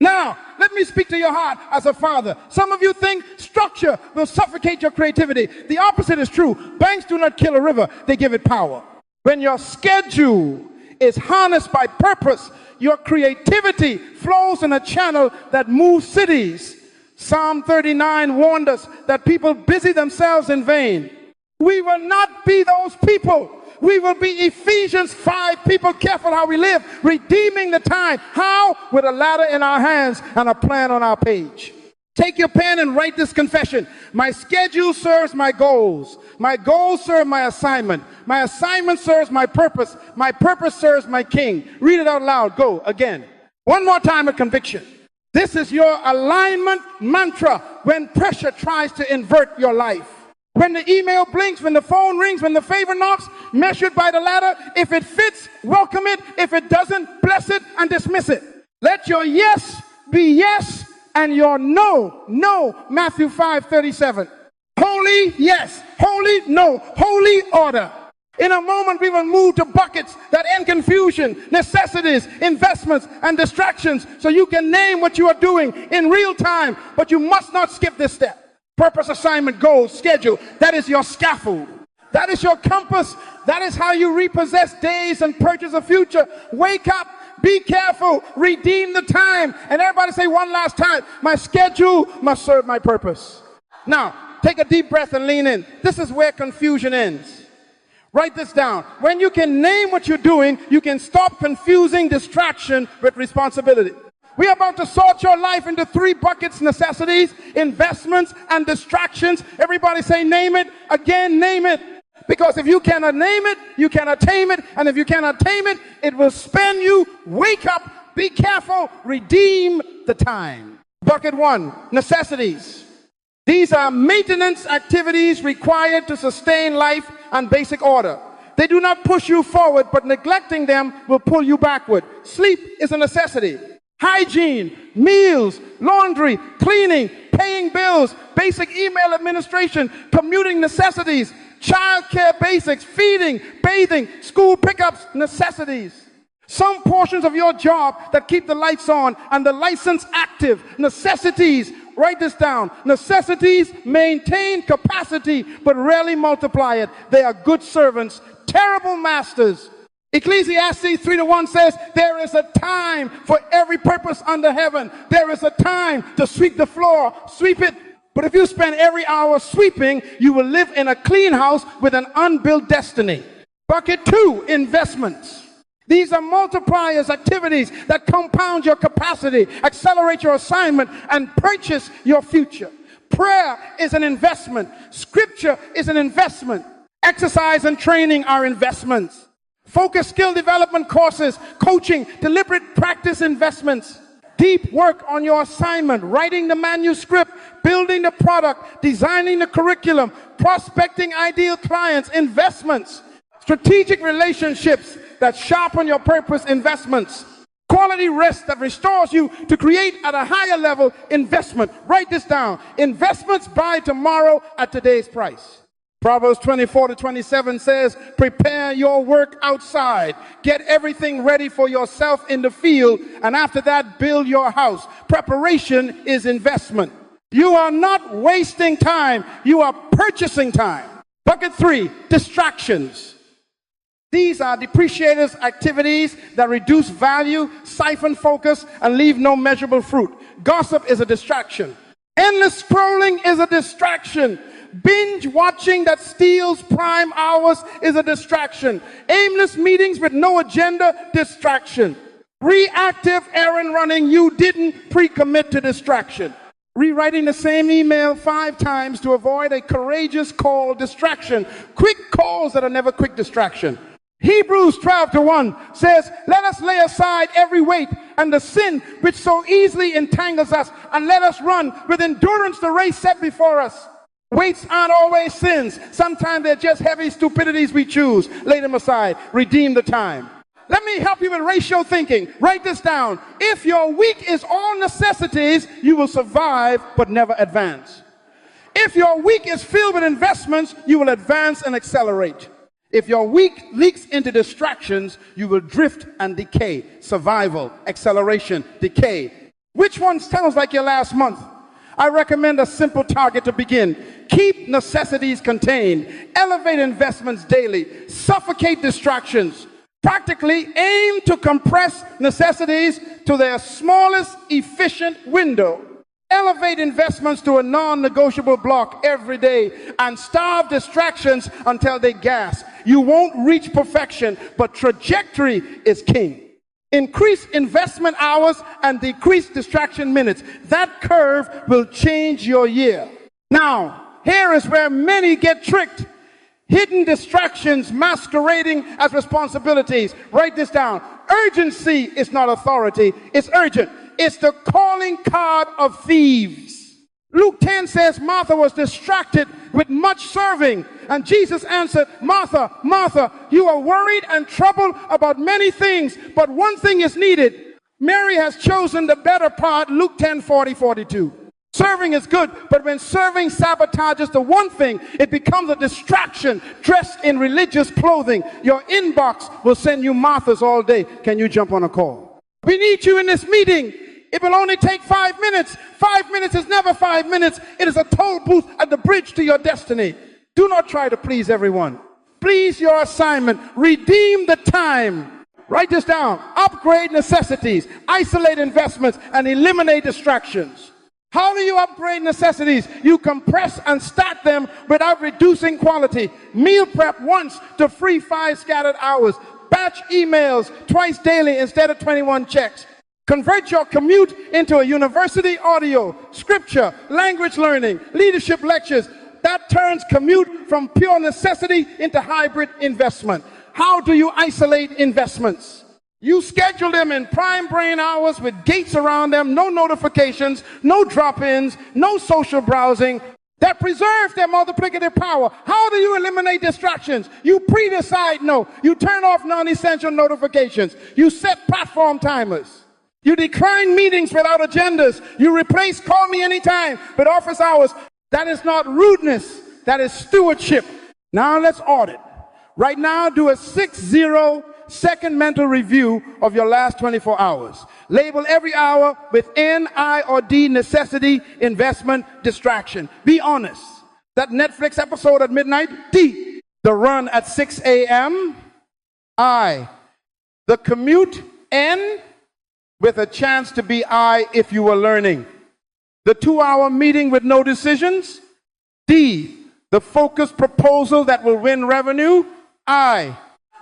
Now, let me speak to your heart as a father. Some of you think structure will suffocate your creativity. The opposite is true. Banks do not kill a river, they give it power. When your schedule is harnessed by purpose, your creativity flows in a channel that moves cities. Psalm 39 warned us that people busy themselves in vain. We will not be those people. We will be Ephesians 5 people, careful how we live, redeeming the time. How? With a ladder in our hands and a plan on our page. Take your pen and write this confession. My schedule serves my goals. My goals serve my assignment. My assignment serves my purpose. My purpose serves my king. Read it out loud. Go again. One more time of conviction. This is your alignment mantra when pressure tries to invert your life. When the email blinks, when the phone rings, when the favor knocks, measured by the ladder, if it fits, welcome it. If it doesn't, bless it and dismiss it. Let your yes be yes and your no, no. Matthew 5:37. Holy yes, holy no, holy order. In a moment, we will move to buckets that end confusion, necessities, investments, and distractions so you can name what you are doing in real time. But you must not skip this step. Purpose, assignment, goals, schedule. That is your scaffold. That is your compass. That is how you repossess days and purchase a future. Wake up. Be careful. Redeem the time. And everybody say one last time, my schedule must serve my purpose. Now, take a deep breath and lean in. This is where confusion ends. Write this down. When you can name what you're doing, you can stop confusing distraction with responsibility. We are about to sort your life into 3 buckets: necessities, investments, and distractions. Everybody say name it. Again, name it. Because if you cannot name it, you cannot tame it. And if you cannot tame it, it will spend you. Wake up. Be careful. Redeem the time. Bucket 1, necessities. These are maintenance activities required to sustain life and basic order. They do not push you forward, but neglecting them will pull you backward. Sleep is a necessity. Hygiene, meals, laundry, cleaning, paying bills, basic email administration, commuting necessities, childcare basics, feeding, bathing, school pickups, necessities. Some portions of your job that keep the lights on and the license active, necessities. Write this down. Necessities maintain capacity but rarely multiply it. They are good servants, terrible masters. Ecclesiastes 3:1 says, there is a time for every purpose under heaven. There is a time to sweep the floor. Sweep it. But if you spend every hour sweeping, you will live in a clean house with an unbuilt destiny. Bucket 2, investments. These are multipliers, activities that compound your capacity, accelerate your assignment, and purchase your future. Prayer is an investment. Scripture is an investment. Exercise and training are investments. Focus skill development courses, coaching, deliberate practice investments. Deep work on your assignment, writing the manuscript, building the product, designing the curriculum, prospecting ideal clients, investments. Strategic relationships that sharpen your purpose, investments. Quality rest that restores you to create at a higher level, investment. Write this down. Investments buy tomorrow at today's price. Proverbs 24:27 says, prepare your work outside. Get everything ready for yourself in the field, and after that, build your house. Preparation is investment. You are not wasting time. You are purchasing time. Bucket 3, distractions. These are depreciators' activities that reduce value, siphon focus, and leave no measurable fruit. Gossip is a distraction. Endless scrolling is a distraction. Binge watching that steals prime hours is a distraction. Aimless meetings with no agenda, distraction. Reactive errand running, you didn't pre-commit to distraction. Rewriting the same email 5 times to avoid a courageous call, distraction. Quick calls that are never quick, distraction. Hebrews 12:1 says, let us lay aside every weight and the sin which so easily entangles us, and let us run with endurance the race set before us. Weights aren't always sins. Sometimes they're just heavy stupidities we choose. Lay them aside. Redeem the time. Let me help you with ratio thinking. Write this down. If your week is all necessities, you will survive but never advance. If your week is filled with investments, you will advance and accelerate. If your week leaks into distractions, you will drift and decay. Survival, acceleration, decay. Which one sounds like your last month? I recommend a simple target to begin. Keep necessities contained. Elevate investments daily. Suffocate distractions. Practically aim to compress necessities to their smallest efficient window. Elevate investments to a non-negotiable block every day and starve distractions until they gasp. You won't reach perfection, but trajectory is king. Increase investment hours and decrease distraction minutes. That curve will change your year. Now, here is where many get tricked. Hidden distractions masquerading as responsibilities. Write this down. Urgency is not authority. It's urgent. It's the calling card of thieves. Luke 10 says Martha was distracted with much serving. And Jesus answered, Martha, Martha, you are worried and troubled about many things, but one thing is needed. Mary has chosen the better part, Luke 10:40-42. Serving is good, but when serving sabotages the one thing, it becomes a distraction dressed in religious clothing. Your inbox will send you Marthas all day. Can you jump on a call? We need you in this meeting. It will only take 5 minutes. 5 minutes is never 5 minutes. It is a toll booth at the bridge to your destiny. Do not try to please everyone. Please your assignment. Redeem the time. Write this down. Upgrade necessities. Isolate investments and eliminate distractions. How do you upgrade necessities? You compress and stack them without reducing quality. Meal prep once to free 5 scattered hours. Batch emails twice daily instead of 21 checks. Convert your commute into a university audio, scripture, language learning, leadership lectures. That turns commute from pure necessity into hybrid investment. How do you isolate investments? You schedule them in prime brain hours with gates around them, no notifications, no drop-ins, no social browsing. That preserves their multiplicative power. How do you eliminate distractions? You pre-decide no. You turn off non-essential notifications. You set platform timers. You decline meetings without agendas. You replace call me anytime with office hours. That is not rudeness. That is stewardship. Now let's audit. Right now, do a 60-second mental review of your last 24 hours. Label every hour with N, I, or D, necessity, investment, distraction. Be honest. That Netflix episode at midnight, D. The run at 6 a.m., I. The commute, N, with a chance to be I if you were learning. The 2-hour meeting with no decisions, D. The focused proposal that will win revenue, I.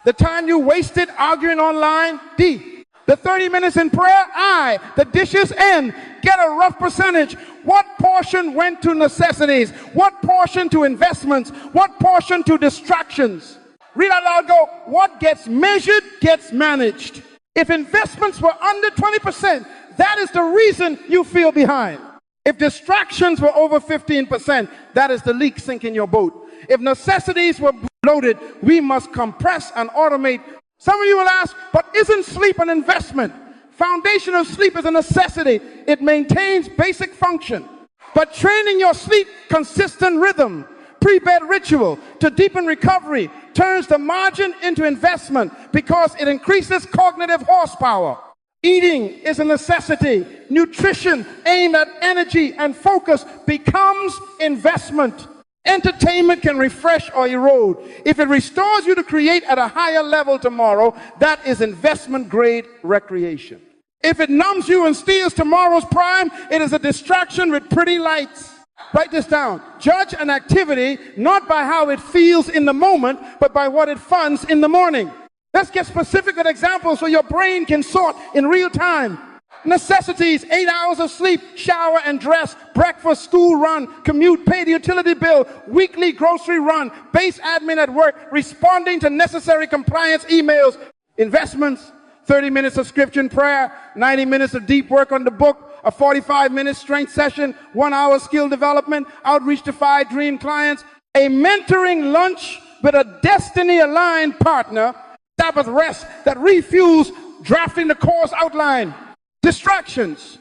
The time you wasted arguing online, D. The 30 minutes in prayer, I. The dishes, N. Get a rough percentage. What portion went to necessities? What portion to investments? What portion to distractions? Read out loud, go, what gets measured gets managed. If investments were under 20%, that is the reason you feel behind. If distractions were over 15%, that is the leak sinking your boat. If necessities were bloated, we must compress and automate. Some of you will ask, but isn't sleep an investment? Foundation of sleep is a necessity. It maintains basic function. But training your sleep consistent rhythm, Pre-bed ritual to deepen recovery turns the margin into investment because it increases cognitive horsepower. Eating is a necessity. Nutrition aimed at energy and focus becomes investment. Entertainment can refresh or erode. If it restores you to create at a higher level tomorrow, that is investment-grade recreation. If it numbs you and steals tomorrow's prime, it is a distraction with pretty lights. Write this down. Judge an activity not by how it feels in the moment, but by what it funds in the morning. Let's get specific with examples so your brain can sort in real time. Necessities: 8 hours of sleep, shower and dress, breakfast, school run, commute, pay the utility bill, weekly grocery run, base admin at work, responding to necessary compliance emails. Investments: 30 minutes of scripture and prayer, 90 minutes of deep work on the book, a 45-minute strength session, 1 hour skill development, outreach to 5 dream clients, a mentoring lunch with a destiny-aligned partner, Sabbath rest that refuels drafting the course outline. Distractions: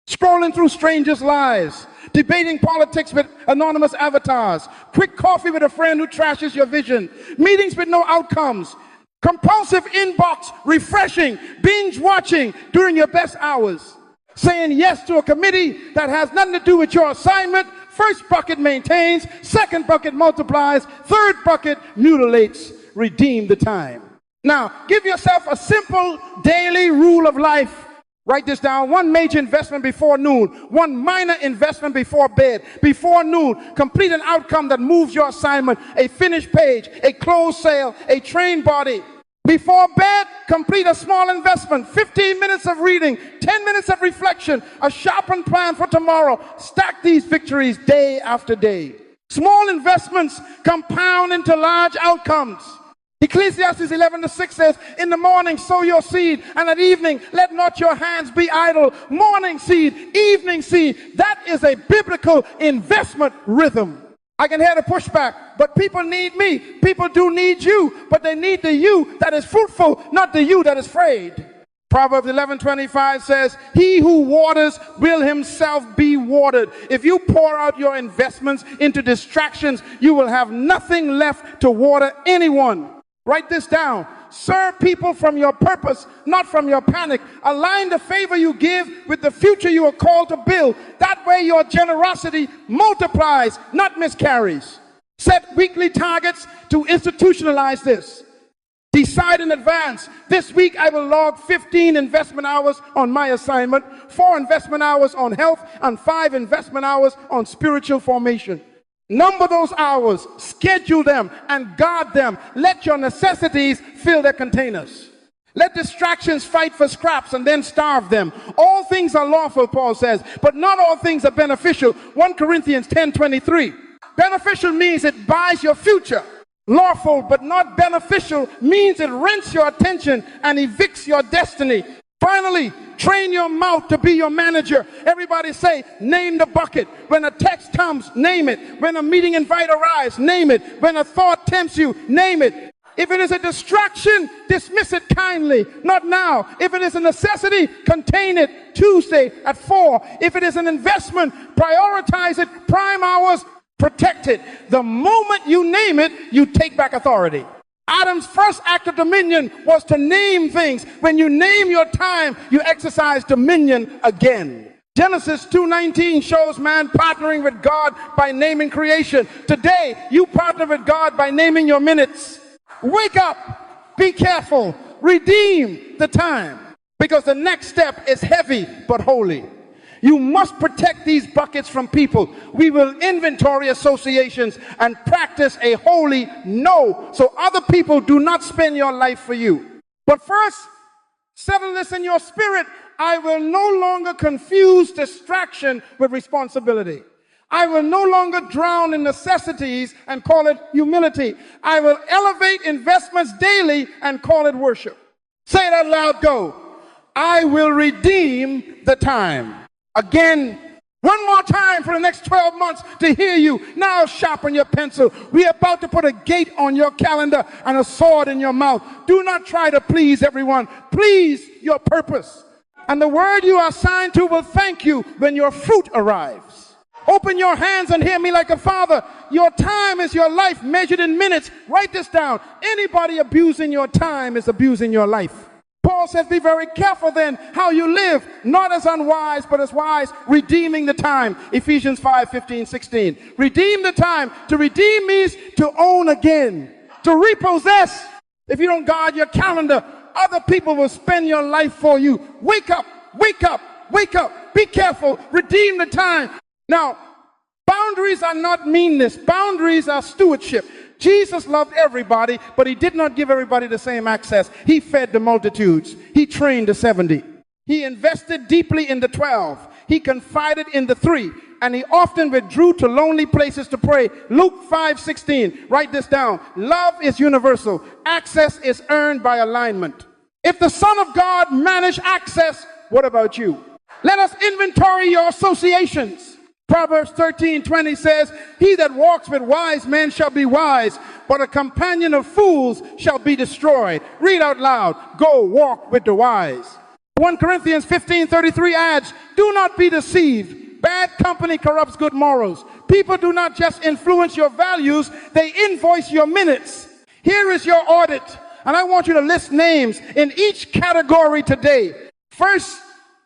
scrolling through strangers' lives, debating politics with anonymous avatars, quick coffee with a friend who trashes your vision, meetings with no outcomes, compulsive inbox refreshing, binge watching during your best hours, saying yes to a committee that has nothing to do with your assignment. First bucket maintains, second bucket multiplies, third bucket mutilates. Redeem the time. Now, give yourself a simple daily rule of life. Write this down. 1 major investment before noon. 1 minor investment before bed. Before noon, complete an outcome that moves your assignment. A finished page, a closed sale, a trained body. Before bed, complete a small investment. 15 minutes of reading, 10 minutes of reflection, a sharpened plan for tomorrow. Stack these victories day after day. Small investments compound into large outcomes. Ecclesiastes 11:6 says, in the morning sow your seed, and at evening let not your hands be idle. Morning seed, evening seed. That is a biblical investment rhythm. I can hear the pushback, but people need me. People do need you, but they need the you that is fruitful, not the you that is frayed. Proverbs 11:25 says, he who waters will himself be watered. If you pour out your investments into distractions, you will have nothing left to water anyone. Write this down. Serve people from your purpose, not from your panic. Align the favor you give with the future you are called to build. That way your generosity multiplies, not miscarries. Set weekly targets to institutionalize this. Decide in advance. This week I will log 15 investment hours on my assignment, 4 investment hours on health, and 5 investment hours on spiritual formation. Number those hours, schedule them, and guard them. Let your necessities fill their containers. Let distractions fight for scraps and then starve them. All things are lawful, Paul says, but not all things are beneficial. 1 Corinthians 10:23. Beneficial means it buys your future. Lawful but not beneficial means it rents your attention and evicts your destiny. Finally, train your mouth to be your manager. Everybody say, name the bucket. When a text comes, name it. When a meeting invite arrives, name it. When a thought tempts you, name it. If it is a distraction, dismiss it kindly. Not now. If it is a necessity, contain it. Tuesday at 4. If it is an investment, prioritize it. Prime hours, protect it. The moment you name it, you take back authority. Adam's first act of dominion was to name things. When you name your time, you exercise dominion again. Genesis 2:19 shows man partnering with God by naming creation. Today, you partner with God by naming your minutes. Wake up, be careful, redeem the time, because the next step is heavy but holy. You must protect these buckets from people. We will inventory associations and practice a holy no, so other people do not spend your life for you. But first, settle this in your spirit. I will no longer confuse distraction with responsibility. I will no longer drown in necessities and call it humility. I will elevate investments daily and call it worship. Say it out loud, go. I will redeem the time. Again, one more time for the next 12 months to hear you. Now sharpen your pencil. We're about to put a gate on your calendar and a sword in your mouth. Do not try to please everyone. Please your purpose. And the word you are assigned to will thank you when your fruit arrives. Open your hands and hear me like a father. Your time is your life measured in minutes. Write this down. Anybody abusing your time is abusing your life. Paul says, be very careful then how you live, not as unwise, but as wise, redeeming the time. Ephesians 5:15-16. Redeem the time. To redeem means to own again, to repossess. If you don't guard your calendar, other people will spend your life for you. Wake up, wake up, wake up. Be careful. Redeem the time. Now, boundaries are not meanness. Boundaries are stewardship. Jesus loved everybody, but he did not give everybody the same access. He fed the multitudes. He trained the 70. He invested deeply in the 12. He confided in the 3. And he often withdrew to lonely places to pray. Luke 5:16. Write this down. Love is universal. Access is earned by alignment. If the Son of God managed access, what about you? Let us inventory your associations. Proverbs 13:20 says, he that walks with wise men shall be wise, but a companion of fools shall be destroyed. Read out loud. Go walk with the wise. 1 Corinthians 15:33 adds, do not be deceived. Bad company corrupts good morals. People do not just influence your values, they invoice your minutes. Here is your audit, and I want you to list names in each category today. First,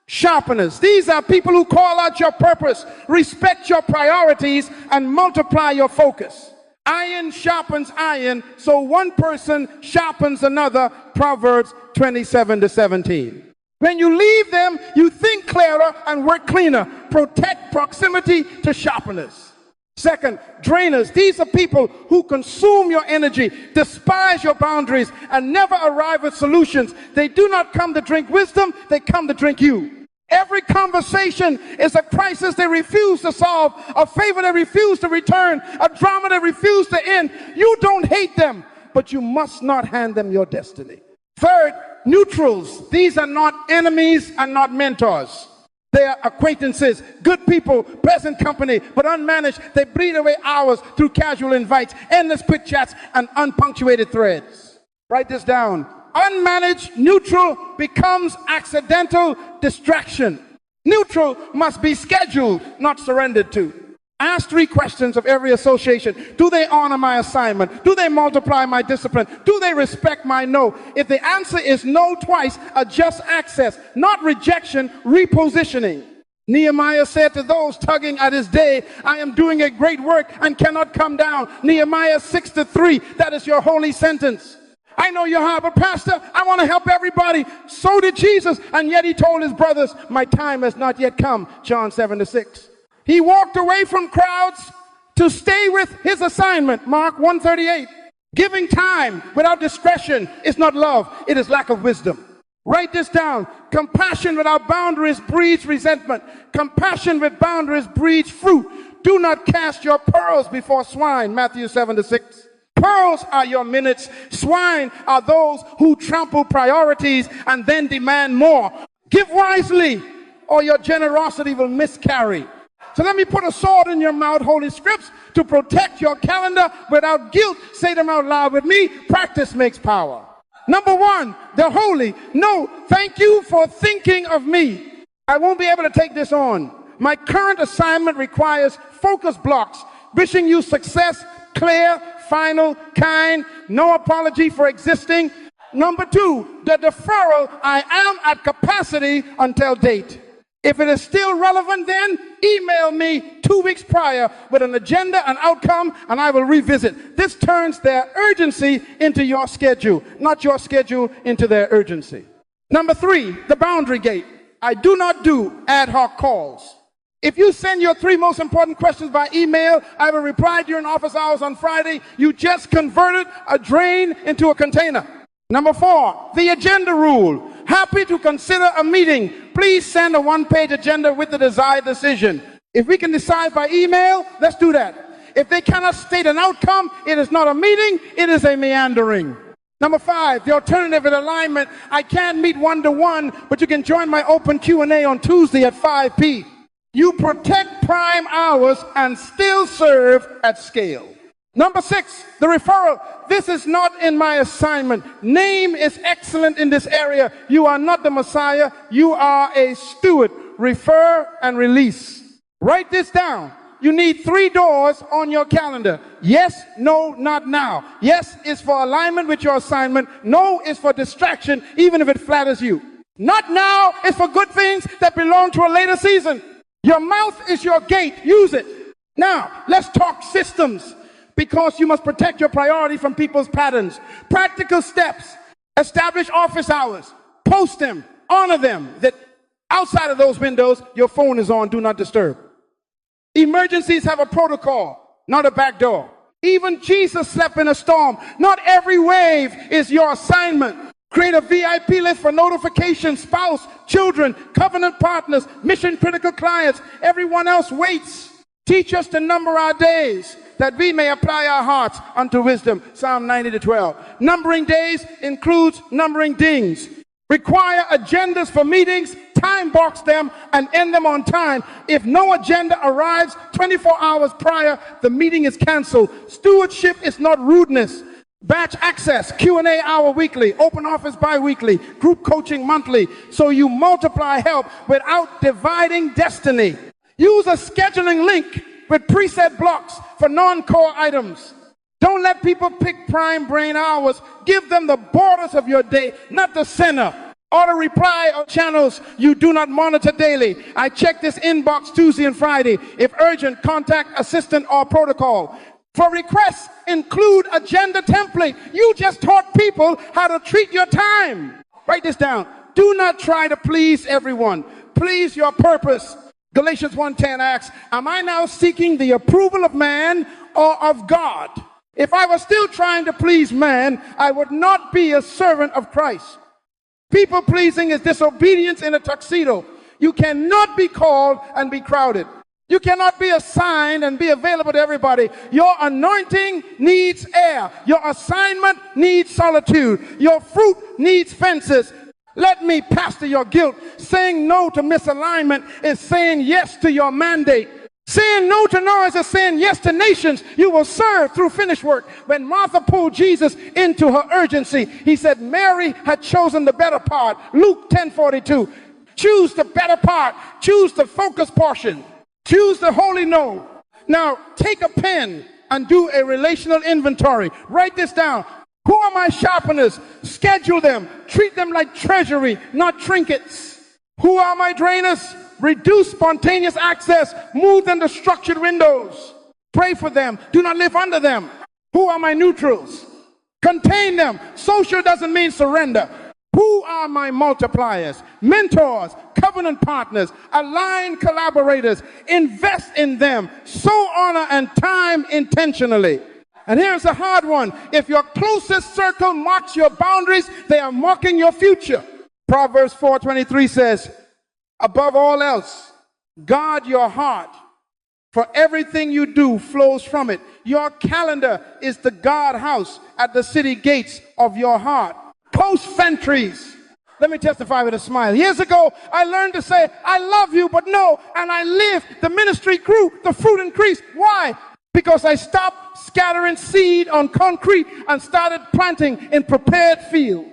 sharpeners. These are people who call out your purpose, respect your priorities, and multiply your focus. Iron sharpens iron, so one person sharpens another. Proverbs 27:17. When you leave them, you think clearer and work cleaner. Protect proximity to sharpeners. Second, drainers. These are people who consume your energy, despise your boundaries, and never arrive at solutions. They do not come to drink wisdom, they come to drink you. Every conversation is a crisis they refuse to solve, a favor they refuse to return, a drama they refuse to end. You don't hate them, but you must not hand them your destiny. Third, neutrals. These are not enemies and not mentors. They are acquaintances, good people, pleasant company, but unmanaged. They bleed away hours through casual invites, endless quick chats, and unpunctuated threads. Write this down. Unmanaged neutral becomes accidental distraction. Neutral must be scheduled, not surrendered to. Ask 3 questions of every association. Do they honor my assignment? Do they multiply my discipline? Do they respect my no? If the answer is no twice, adjust access, not rejection, repositioning. Nehemiah said to those tugging at his day, I am doing a great work and cannot come down. Nehemiah 6:3, that is your holy sentence. I know you're hard, but pastor, I want to help everybody. So did Jesus, and yet he told his brothers, my time has not yet come. John 7:6. He walked away from crowds to stay with his assignment. Mark 1:38. Giving time without discretion is not love, it is lack of wisdom. Write this down. Compassion without boundaries breeds resentment. Compassion with boundaries breeds fruit. Do not cast your pearls before swine. Matthew 7:6. Pearls are your minutes. Swine are those who trample priorities and then demand more. Give wisely, or your generosity will miscarry. So let me put a sword in your mouth, holy scripts, to protect your calendar without guilt. Say them out loud with me. Practice makes power. Number 1, the holy. No, thank you for thinking of me. I won't be able to take this on. My current assignment requires focus blocks. Wishing you success, clear, final, kind, no apology for existing. Number 2, the deferral. I am at capacity until date. If it is still relevant, then email me 2 weeks prior with an agenda and outcome, and I will revisit. This turns their urgency into your schedule, not your schedule into their urgency. Number 3, the boundary gate. I do not do ad hoc calls. If you send your 3 most important questions by email, I will reply during office hours on Friday. You just converted a drain into a container. Number 4, the agenda rule. Happy to consider a meeting. Please send a 1-page agenda with the desired decision. If we can decide by email, let's do that. If they cannot state an outcome, it is not a meeting, it is a meandering. Number 5, the alternative in alignment. I can't meet one-to-one, but you can join my open Q&A on Tuesday at 5 p.m. You protect prime hours and still serve at scale. Number 6, the referral. This is not in my assignment. Name is excellent in this area. You are not the Messiah. You are a steward. Refer and release. Write this down. You need 3 doors on your calendar. Yes, no, not now. Yes is for alignment with your assignment. No is for distraction, even if it flatters you. Not now is for good things that belong to a later season. Your mouth is your gate. Use it. Now, let's talk systems, because you must protect your priority from people's patterns. Practical steps. Establish office hours. Post them. Honor them. That outside of those windows, your phone is on. Do not disturb. Emergencies have a protocol, not a back door. Even Jesus slept in a storm. Not every wave is your assignment. Create a VIP list for notifications, spouse, children, covenant partners, mission-critical clients. Everyone else waits. Teach us to number our days, that we may apply our hearts unto wisdom. Psalm 90:12. Numbering days includes numbering dings. Require agendas for meetings, time box them, and end them on time. If no agenda arrives 24 hours prior, the meeting is canceled. Stewardship is not rudeness. Batch access, Q&A hour weekly, open office bi-weekly, group coaching monthly, so you multiply help without dividing destiny. Use a scheduling link with preset blocks for non-core items. Don't let people pick prime brain hours. Give them the borders of your day, not the center. Auto reply on channels you do not monitor daily. I check this inbox Tuesday and Friday. If urgent, contact assistant or protocol. For requests, include agenda template. You just taught people how to treat your time. Write this down. Do not try to please everyone. Please your purpose. Galatians 1:10 asks, am I now seeking the approval of man or of God? If I was still trying to please man, I would not be a servant of Christ. People pleasing is disobedience in a tuxedo. You cannot be called and be crowded. You cannot be assigned and be available to everybody. Your anointing needs air. Your assignment needs solitude. Your fruit needs fences. Let me pastor your guilt. Saying no to misalignment is saying yes to your mandate. Saying no to noise is saying yes to nations you will serve through finished work. When Martha pulled Jesus into her urgency, he said Mary had chosen the better part. Luke 10:42. Choose the better part. Choose the focus portion. Choose the holy no. Now take a pen and do a relational inventory. Write this down. Who are my sharpeners? Schedule them. Treat them like treasury, not trinkets. Who are my drainers? Reduce spontaneous access. Move them to structured windows. Pray for them. Do not live under them. Who are my neutrals? Contain them. Social doesn't mean surrender. Who are my multipliers? Mentors, covenant partners, aligned collaborators. Invest in them. Sow honor and time intentionally. And here's a hard one. If your closest circle marks your boundaries, they are marking your future. Proverbs 4:23 says, above all else, guard your heart, for everything you do flows from it. Your calendar is the guardhouse at the city gates of your heart. Post Fentries. Let me testify with a smile. Years ago, I learned to say, I love you, but no, and I lived. The ministry grew, the fruit increased. Why? Because I stopped scattering seed on concrete and started planting in prepared fields.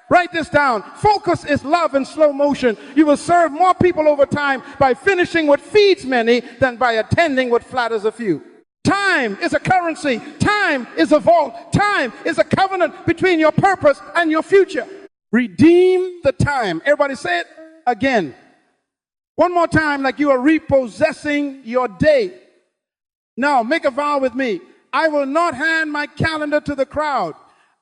Write this down. Focus is love in slow motion. You will serve more people over time by finishing what feeds many than by attending what flatters a few. Time is a currency. Time is a vault. Time is a covenant between your purpose and your future. Redeem the time. Everybody say it again. One more time, like you are repossessing your day. Now, make a vow with me. I will not hand my calendar to the crowd.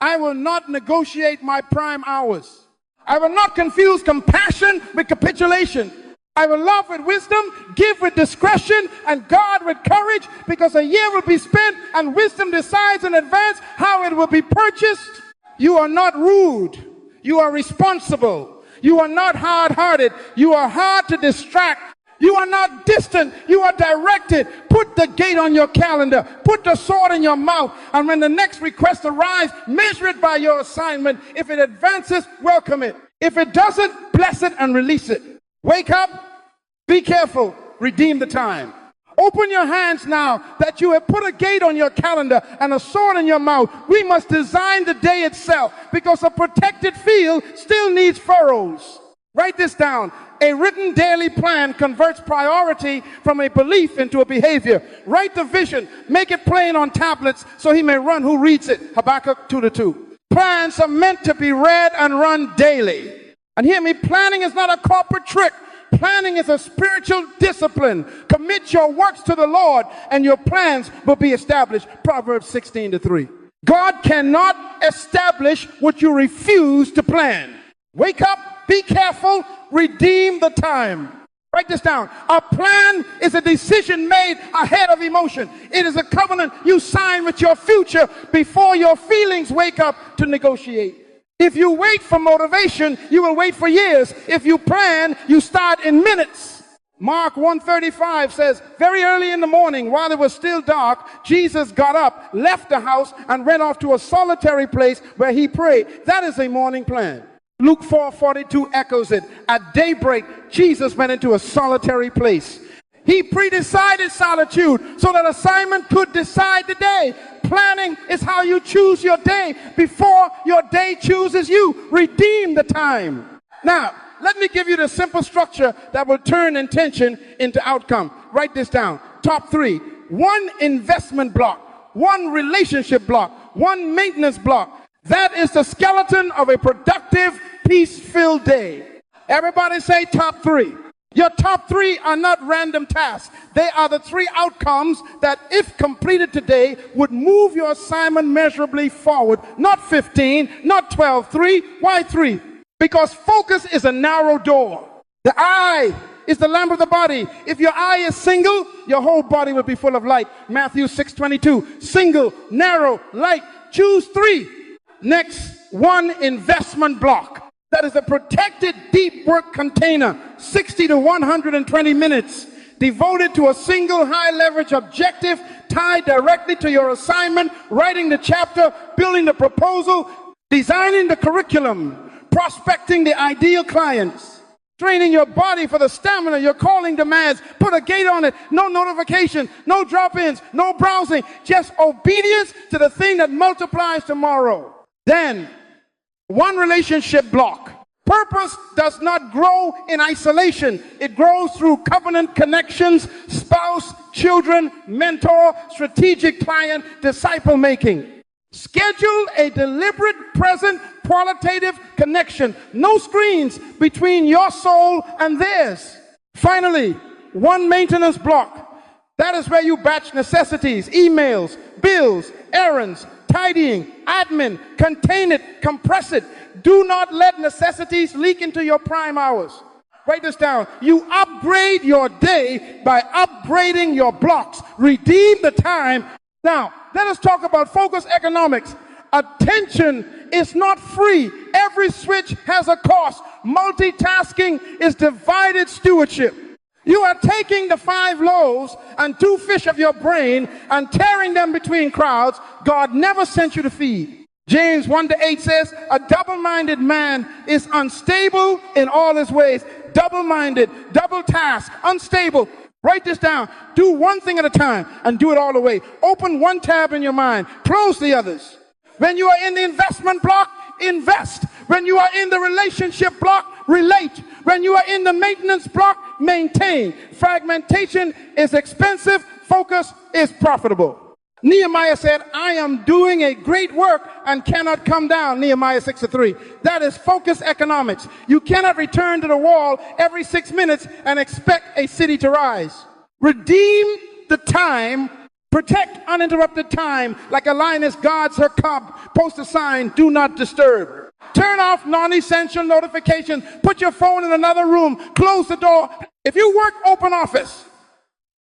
I will not negotiate my prime hours. I will not confuse compassion with capitulation. I will love with wisdom, give with discretion, and guard with courage, because a year will be spent and wisdom decides in advance how it will be purchased. You are not rude. You are responsible. You are not hard-hearted. You are hard to distract. You are not distant. You are directed. Put the gate on your calendar. Put the sword in your mouth. And when the next request arrives, measure it by your assignment. If it advances, welcome it. If it doesn't, bless it and release it. Wake up. Be careful. Redeem the time. Open your hands now that you have put a gate on your calendar and a sword in your mouth. We must design the day itself, because a protected field still needs furrows. Write this down. A written daily plan converts priority from a belief into a behavior. Write the vision. Make it plain on tablets so he may run who reads it. Habakkuk 2:2. Plans are meant to be read and run daily. And hear me, planning is not a corporate trick. Planning is a spiritual discipline. Commit your works to the Lord and your plans will be established. Proverbs 16:3. God cannot establish what you refuse to plan. Wake up, be careful, redeem the time. Write this down. A plan is a decision made ahead of emotion. It is a covenant you sign with your future before your feelings wake up to negotiate. If you wait for motivation, you will wait for years. If you plan, you start in minutes. Mark 1:35 says, very early in the morning, while it was still dark, Jesus got up, left the house, and went off to a solitary place where he prayed. That is a morning plan. Luke 4:42 echoes it. At daybreak, Jesus went into a solitary place. He pre-decided solitude so that assignment could decide the day. Planning is how you choose your day before your day chooses you. Redeem the time. Now, let me give you the simple structure that will turn intention into outcome. Write this down. Top 3. 1 investment block, 1 relationship block, 1 maintenance block. That is the skeleton of a productive, peace-filled day. Everybody say top 3. Your top 3 are not random tasks. They are the 3 outcomes that, if completed today, would move your assignment measurably forward. Not 15, not 12, 3. Why 3? Because focus is a narrow door. The eye is the lamp of the body. If your eye is single, your whole body will be full of light. Matthew 6:22. Single, narrow, light. Choose 3. Next, 1 investment block. That is a protected deep work container, 60 to 120 minutes, devoted to a single high leverage objective tied directly to your assignment, writing the chapter, building the proposal, designing the curriculum, prospecting the ideal clients, training your body for the stamina your calling demands. Put a gate on it. No notification, no drop-ins, no browsing, just obedience to the thing that multiplies tomorrow. Then, 1 relationship block. Purpose does not grow in isolation. It grows through covenant connections, spouse, children, mentor, strategic client, disciple making. Schedule a deliberate, present, qualitative connection. No screens between your soul and theirs. Finally, 1 maintenance block. That is where you batch necessities, emails, bills, errands, tidying, admin, contain it, compress it. Do not let necessities leak into your prime hours. Write this down. You upgrade your day by upgrading your blocks. Redeem the time. Now, let us talk about focus economics. Attention is not free. Every switch has a cost. Multitasking is divided stewardship. You are taking the 5 loaves and 2 fish of your brain and tearing them between crowds God never sent you to feed. James 1:8 says, a double-minded man is unstable in all his ways. Double-minded, double task, unstable. Write this down. Do one thing at a time and do it all the way. Open 1 tab in your mind. Close the others. When you are in the investment block, invest. When you are in the relationship block, relate. When you are in the maintenance block, maintain. Fragmentation is expensive. Focus is profitable. Nehemiah said, I am doing a great work and cannot come down. Nehemiah 6:3. That is focus economics. You cannot return to the wall every 6 minutes and expect a city to rise. Redeem the time. Protect uninterrupted time like a lioness guards her cub. Post a sign, do not disturb. Turn off non-essential notifications. Put your phone in another room. Close the door. If you work open office,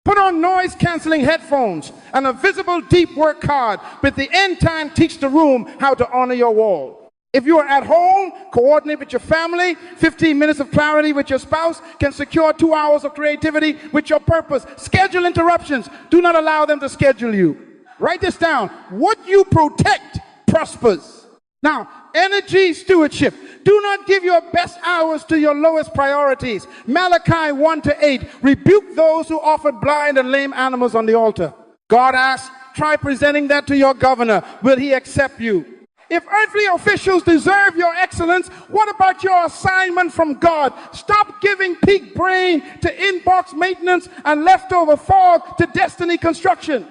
put on noise-canceling headphones and a visible deep work card. But the end time, teach the room how to honor your wall. If you are at home, coordinate with your family. 15 minutes of clarity with your spouse can secure 2 hours of creativity with your purpose. Schedule interruptions. Do not allow them to schedule you. Write this down. What you protect prospers. Now, energy stewardship. Do not give your best hours to your lowest priorities. Malachi 1-8. Rebuke those who offered blind and lame animals on the altar. God asks, try presenting that to your governor. Will he accept you? If earthly officials deserve your excellence, what about your assignment from God? Stop giving peak brain to inbox maintenance and leftover fog to destiny construction.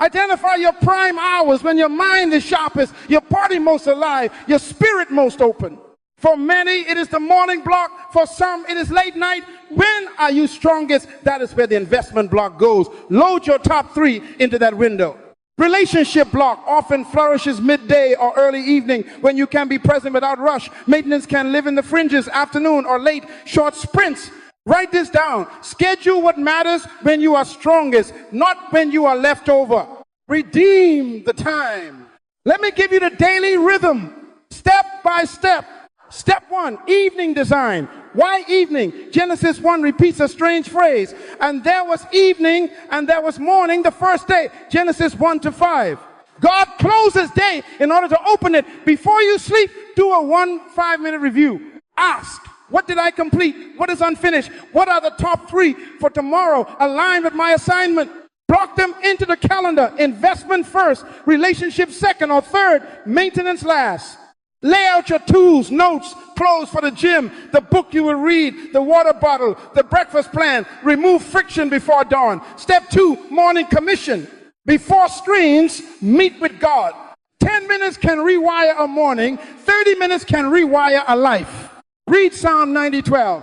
Identify your prime hours when your mind is sharpest, your body most alive, your spirit most open. For many, it is the morning block. For some, it is late night. When are you strongest? That is where the investment block goes. Load your top 3 into that window. Relationship block often flourishes midday or early evening when you can be present without rush. Maintenance can live in the fringes, afternoon or late, short sprints. Write this down. Schedule what matters when you are strongest, not when you are left over. Redeem the time. Let me give you the daily rhythm, step by step. Step 1, evening design. Why evening? Genesis 1 repeats a strange phrase. And there was evening and there was morning the first day. Genesis 1 to 5. God closes day in order to open it. Before you sleep, do a 5-minute review. Ask, what did I complete? What is unfinished? What are the top 3 for tomorrow aligned with my assignment? Block them into the calendar. Investment first, relationship second or third, maintenance last. Lay out your tools, notes, clothes for the gym, the book you will read, the water bottle, the breakfast plan. Remove friction before dawn. Step 2, morning commission. Before screens, meet with God. 10 minutes can rewire a morning. 30 minutes can rewire a life. Read Psalm 90:12.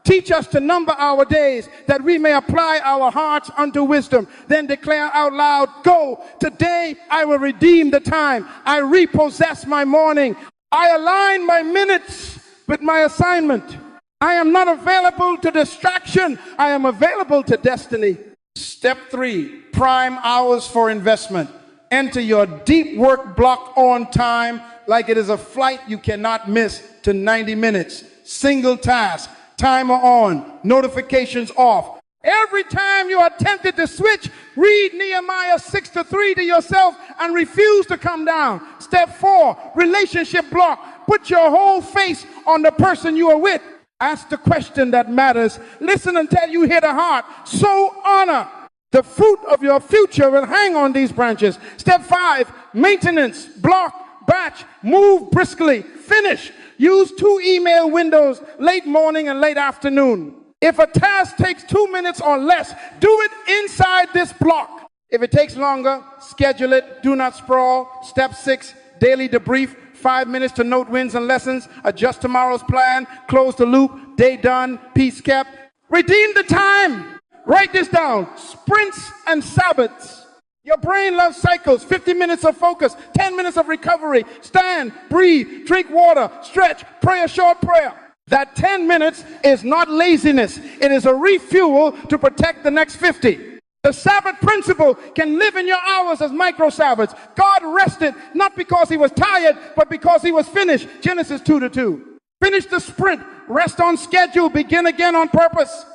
Teach us to number our days that we may apply our hearts unto wisdom. Then declare out loud, go, today I will redeem the time. I repossess my morning. I align my minutes with my assignment. I am not available to distraction. I am available to destiny. Step 3, prime hours for investment. Enter your deep work block on time like it is a flight you cannot miss to 90 minutes. Single task, timer on, notifications off. Every time you are tempted to switch, read Nehemiah 6:3 to yourself and refuse to come down. Step 4, relationship block. Put your whole face on the person you are with. Ask the question that matters. Listen until you hear the heart. So honor. The fruit of your future will hang on these branches. Step 5, maintenance, block, batch, move briskly, finish. Use 2 email windows, late morning and late afternoon. If a task takes 2 minutes or less, do it inside this block. If it takes longer, schedule it. Do not sprawl. Step 6, daily debrief. 5 minutes to note wins and lessons. Adjust tomorrow's plan. Close the loop. Day done. Peace kept. Redeem the time. Write this down. Sprints and Sabbaths. Your brain loves cycles. 50 minutes of focus. 10 minutes of recovery. Stand, breathe, drink water, stretch, pray a short prayer. That 10 minutes is not laziness. It is a refuel to protect the next 50. The Sabbath principle can live in your hours as micro Sabbaths. God rested not because he was tired, but because he was finished. Genesis 2:2. Finish the sprint. Rest on schedule. Begin again on purpose.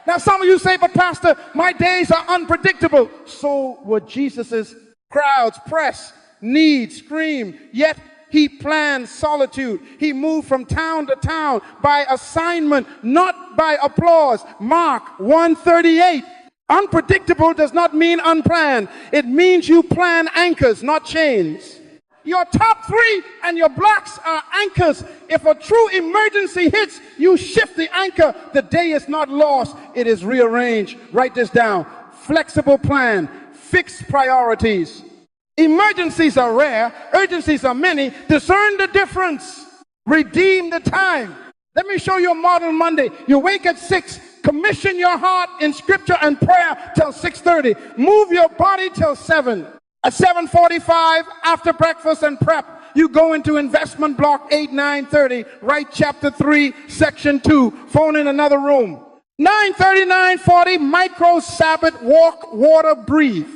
Now some of you say, but Pastor, my days are unpredictable. So were Jesus's. Crowds press, need, scream, yet he planned solitude. He moved from town to town by assignment, not by applause. Mark 1:38. Unpredictable does not mean unplanned. It means you plan anchors, not chains. Your top 3 and your blocks are anchors. If a true emergency hits, you shift the anchor. The day is not lost. It is rearranged. Write this down. Flexible plan. Fixed priorities. Emergencies are rare. Urgencies are many. Discern the difference. Redeem the time. Let me show you a model Monday. You wake at 6. Commission your heart in scripture and prayer till 6:30. Move your body till 7. At 7:45, after breakfast and prep, you go into investment block 8, 9:30. Write chapter 3, section 2. Phone in another room. 9:30, 9:40, micro Sabbath, walk, water, breathe.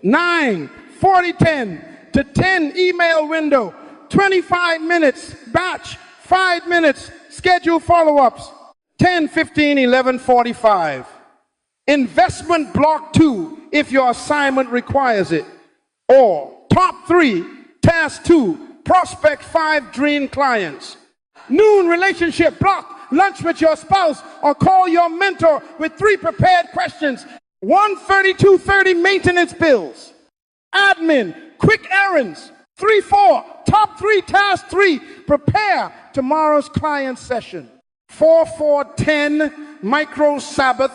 9, 40, 10 to 10 email window. 25 minutes, batch, 5 minutes, schedule follow-ups. 10, 15, 11, 45. Investment block 2, if your assignment requires it. Or top 3, task 2, prospect 5 dream clients. Noon relationship block, lunch with your spouse or call your mentor with 3 prepared questions. 1:32:30 maintenance bills. Admin, quick errands. 3-4, top 3, task 3, prepare tomorrow's client session. 4-4-10, micro Sabbath.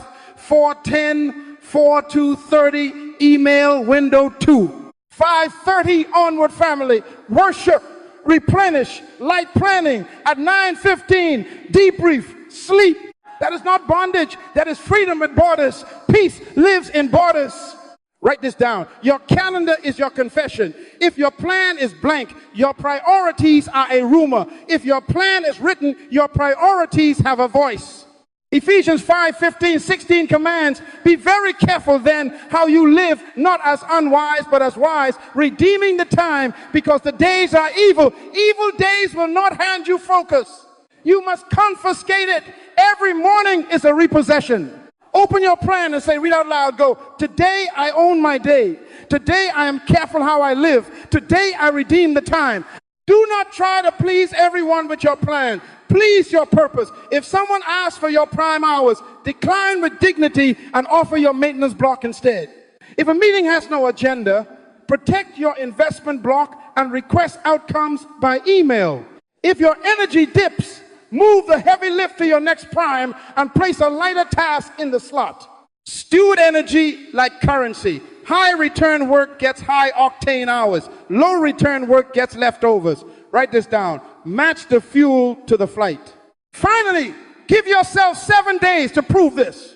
4-10, 4-2-30, email window 2. 5:30 onward family, worship, replenish, light planning. At 9:15, debrief, sleep. That is not bondage, that is freedom with borders. Peace lives in borders. Write this down. Your calendar is your confession. If your plan is blank, your priorities are a rumor. If your plan is written, your priorities have a voice. Ephesians 5:15-16 commands, be very careful then how you live, not as unwise, but as wise, redeeming the time, because the days are evil. Evil days will not hand you focus. You must confiscate it. Every morning is a repossession. Open your plan and say, read out loud, go, today I own my day. Today I am careful how I live. Today I redeem the time. Do not try to please everyone with your plan. Please your purpose. If someone asks for your prime hours, decline with dignity and offer your maintenance block instead. If a meeting has no agenda, protect your investment block and request outcomes by email. If your energy dips, move the heavy lift to your next prime and place a lighter task in the slot. Steward energy like currency. High return work gets high octane hours. Low return work gets leftovers. Write this down. Match the fuel to the flight. Finally, give yourself 7 days to prove this.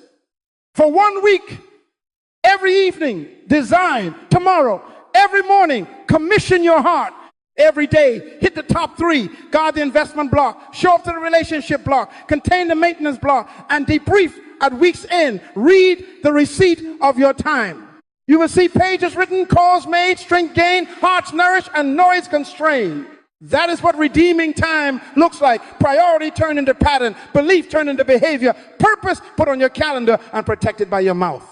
For 1 week, every evening, design. Tomorrow, every morning, commission your heart. Every day, hit the top 3, guard the investment block, show up to the relationship block, contain the maintenance block, and debrief at week's end. Read the receipt of your time. You will see pages written, calls made, strength gained, hearts nourished, and noise constrained. That is what redeeming time looks like. Priority turned into pattern, belief turned into behavior, purpose put on your calendar and protected by your mouth.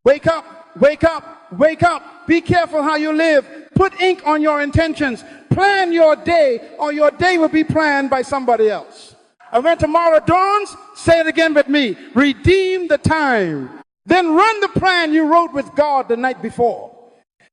Wake up, wake up, wake up. Be careful how you live. Put ink on your intentions. Plan your day, or your day will be planned by somebody else. And when tomorrow dawns, say it again with me. Redeem the time. Then run the plan you wrote with God the night before.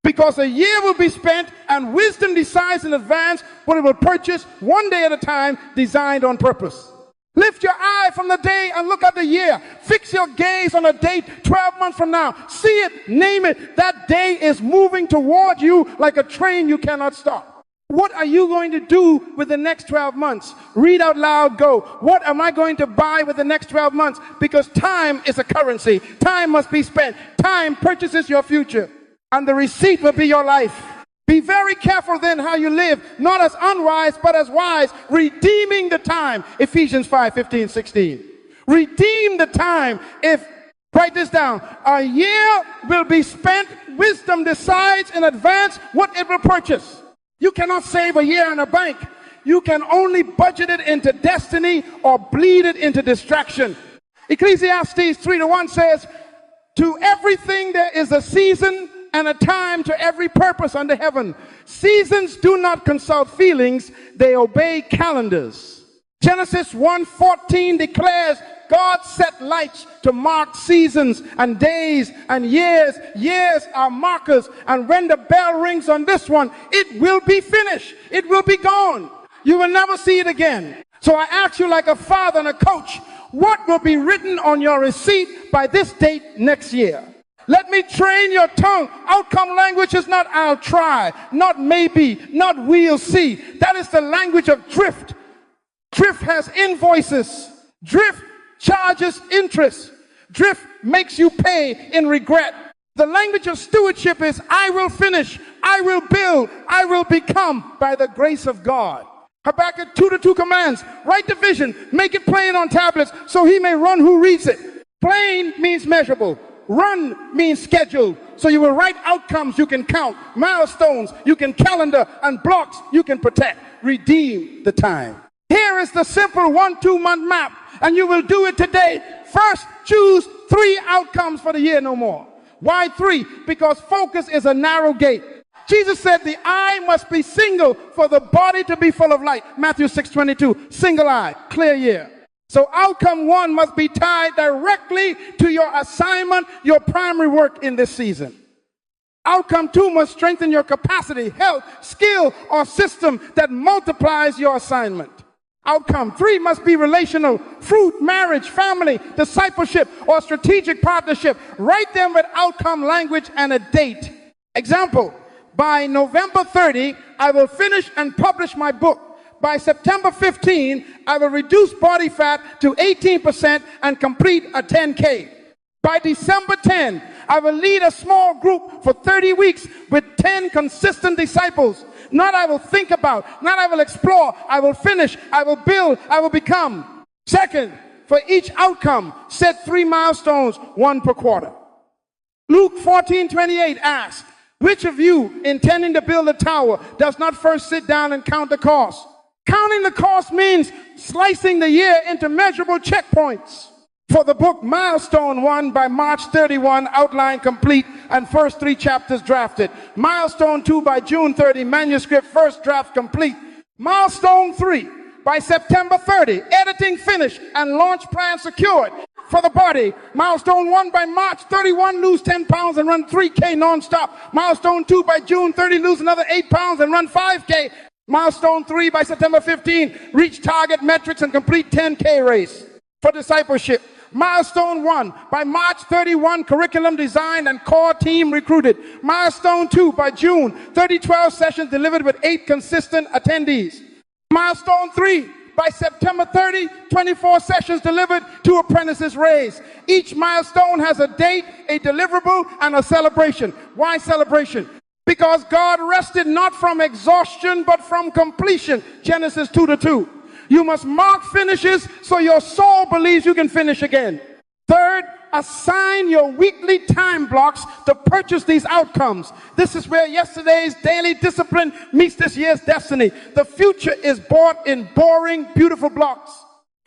Because a year will be spent, and wisdom decides in advance what it will purchase, one day at a time, designed on purpose. Lift your eye from the day and look at the year. Fix your gaze on a date 12 months from now. See it, name it. That day is moving toward you like a train you cannot stop. What are you going to do with the next 12 months? Read out loud, go. What am I going to buy with the next 12 months? Because time is a currency. Time must be spent. Time purchases your future. And the receipt will be your life. Be very careful then how you live, not as unwise, but as wise, redeeming the time. Ephesians 5:15-16. Redeem the time. Write this down. A year will be spent. Wisdom decides in advance what it will purchase. You cannot save a year in a bank. You can only budget it into destiny or bleed it into distraction. Ecclesiastes 3:1 says, to everything there is a season and a time to every purpose under heaven. Seasons do not consult feelings, they obey calendars. Genesis 1:14 declares God set lights to mark seasons and days and years. Years are markers, and when the bell rings on this one, it will be finished. It will be gone. You will never see it again. So I ask you like a father and a coach, what will be written on your receipt by this date next year? Let me train your tongue. Outcome language is not I'll try, not maybe, not we'll see. That is the language of drift. Drift has invoices. Drift charges interest. Drift makes you pay in regret. The language of stewardship is I will finish, I will build, I will become by the grace of God. Habakkuk 2:2 commands, write the vision, make it plain on tablets so he may run who reads it. Plain means measurable. Run means schedule. So you will write outcomes you can count, milestones you can calendar, and blocks you can protect. Redeem the time. Here is the simple 1-2 month map, and you will do it today. First, choose 3 outcomes for the year, no more. Why 3? Because focus is a narrow gate. Jesus said the eye must be single for the body to be full of light. Matthew 6:22, single eye, clear year. So outcome 1 must be tied directly to your assignment, your primary work in this season. Outcome 2 must strengthen your capacity, health, skill, or system that multiplies your assignment. Outcome 3 must be relational, fruit, marriage, family, discipleship, or strategic partnership. Write them with outcome language and a date. Example, by November 30, I will finish and publish my book. By September 15, I will reduce body fat to 18% and complete a 10K. By December 10, I will lead a small group for 30 weeks with 10 consistent disciples. Not I will think about, not I will explore, I will finish, I will build, I will become. Second, for each outcome, set 3 milestones, 1 per quarter. Luke 14:28 asks, which of you intending to build a tower does not first sit down and count the cost? Counting the cost means slicing the year into measurable checkpoints. For the book Milestone 1 by March 31, outline complete and first 3 chapters drafted. Milestone 2 by June 30, manuscript first draft complete. Milestone 3 by September 30, editing finished and launch plan secured. For the body, Milestone 1 by March 31, lose 10 pounds and run 3K nonstop. Milestone 2 by June 30, lose another 8 pounds and run 5K. Milestone 3 by September 15, reach target metrics and complete 10K race. For discipleship, Milestone 1 by March 31, curriculum designed and core team recruited. Milestone 2 by June 30, 12 sessions delivered with 8 consistent attendees. Milestone 3 by September 30, 24 sessions delivered, 2 apprentices raised. Each milestone has a date, a deliverable, and a celebration. Why celebration? Because God rested not from exhaustion, but from completion. Genesis 2:2. You must mark finishes so your soul believes you can finish again. Third, assign your weekly time blocks to purchase these outcomes. This is where yesterday's daily discipline meets this year's destiny. The future is bought in boring, beautiful blocks.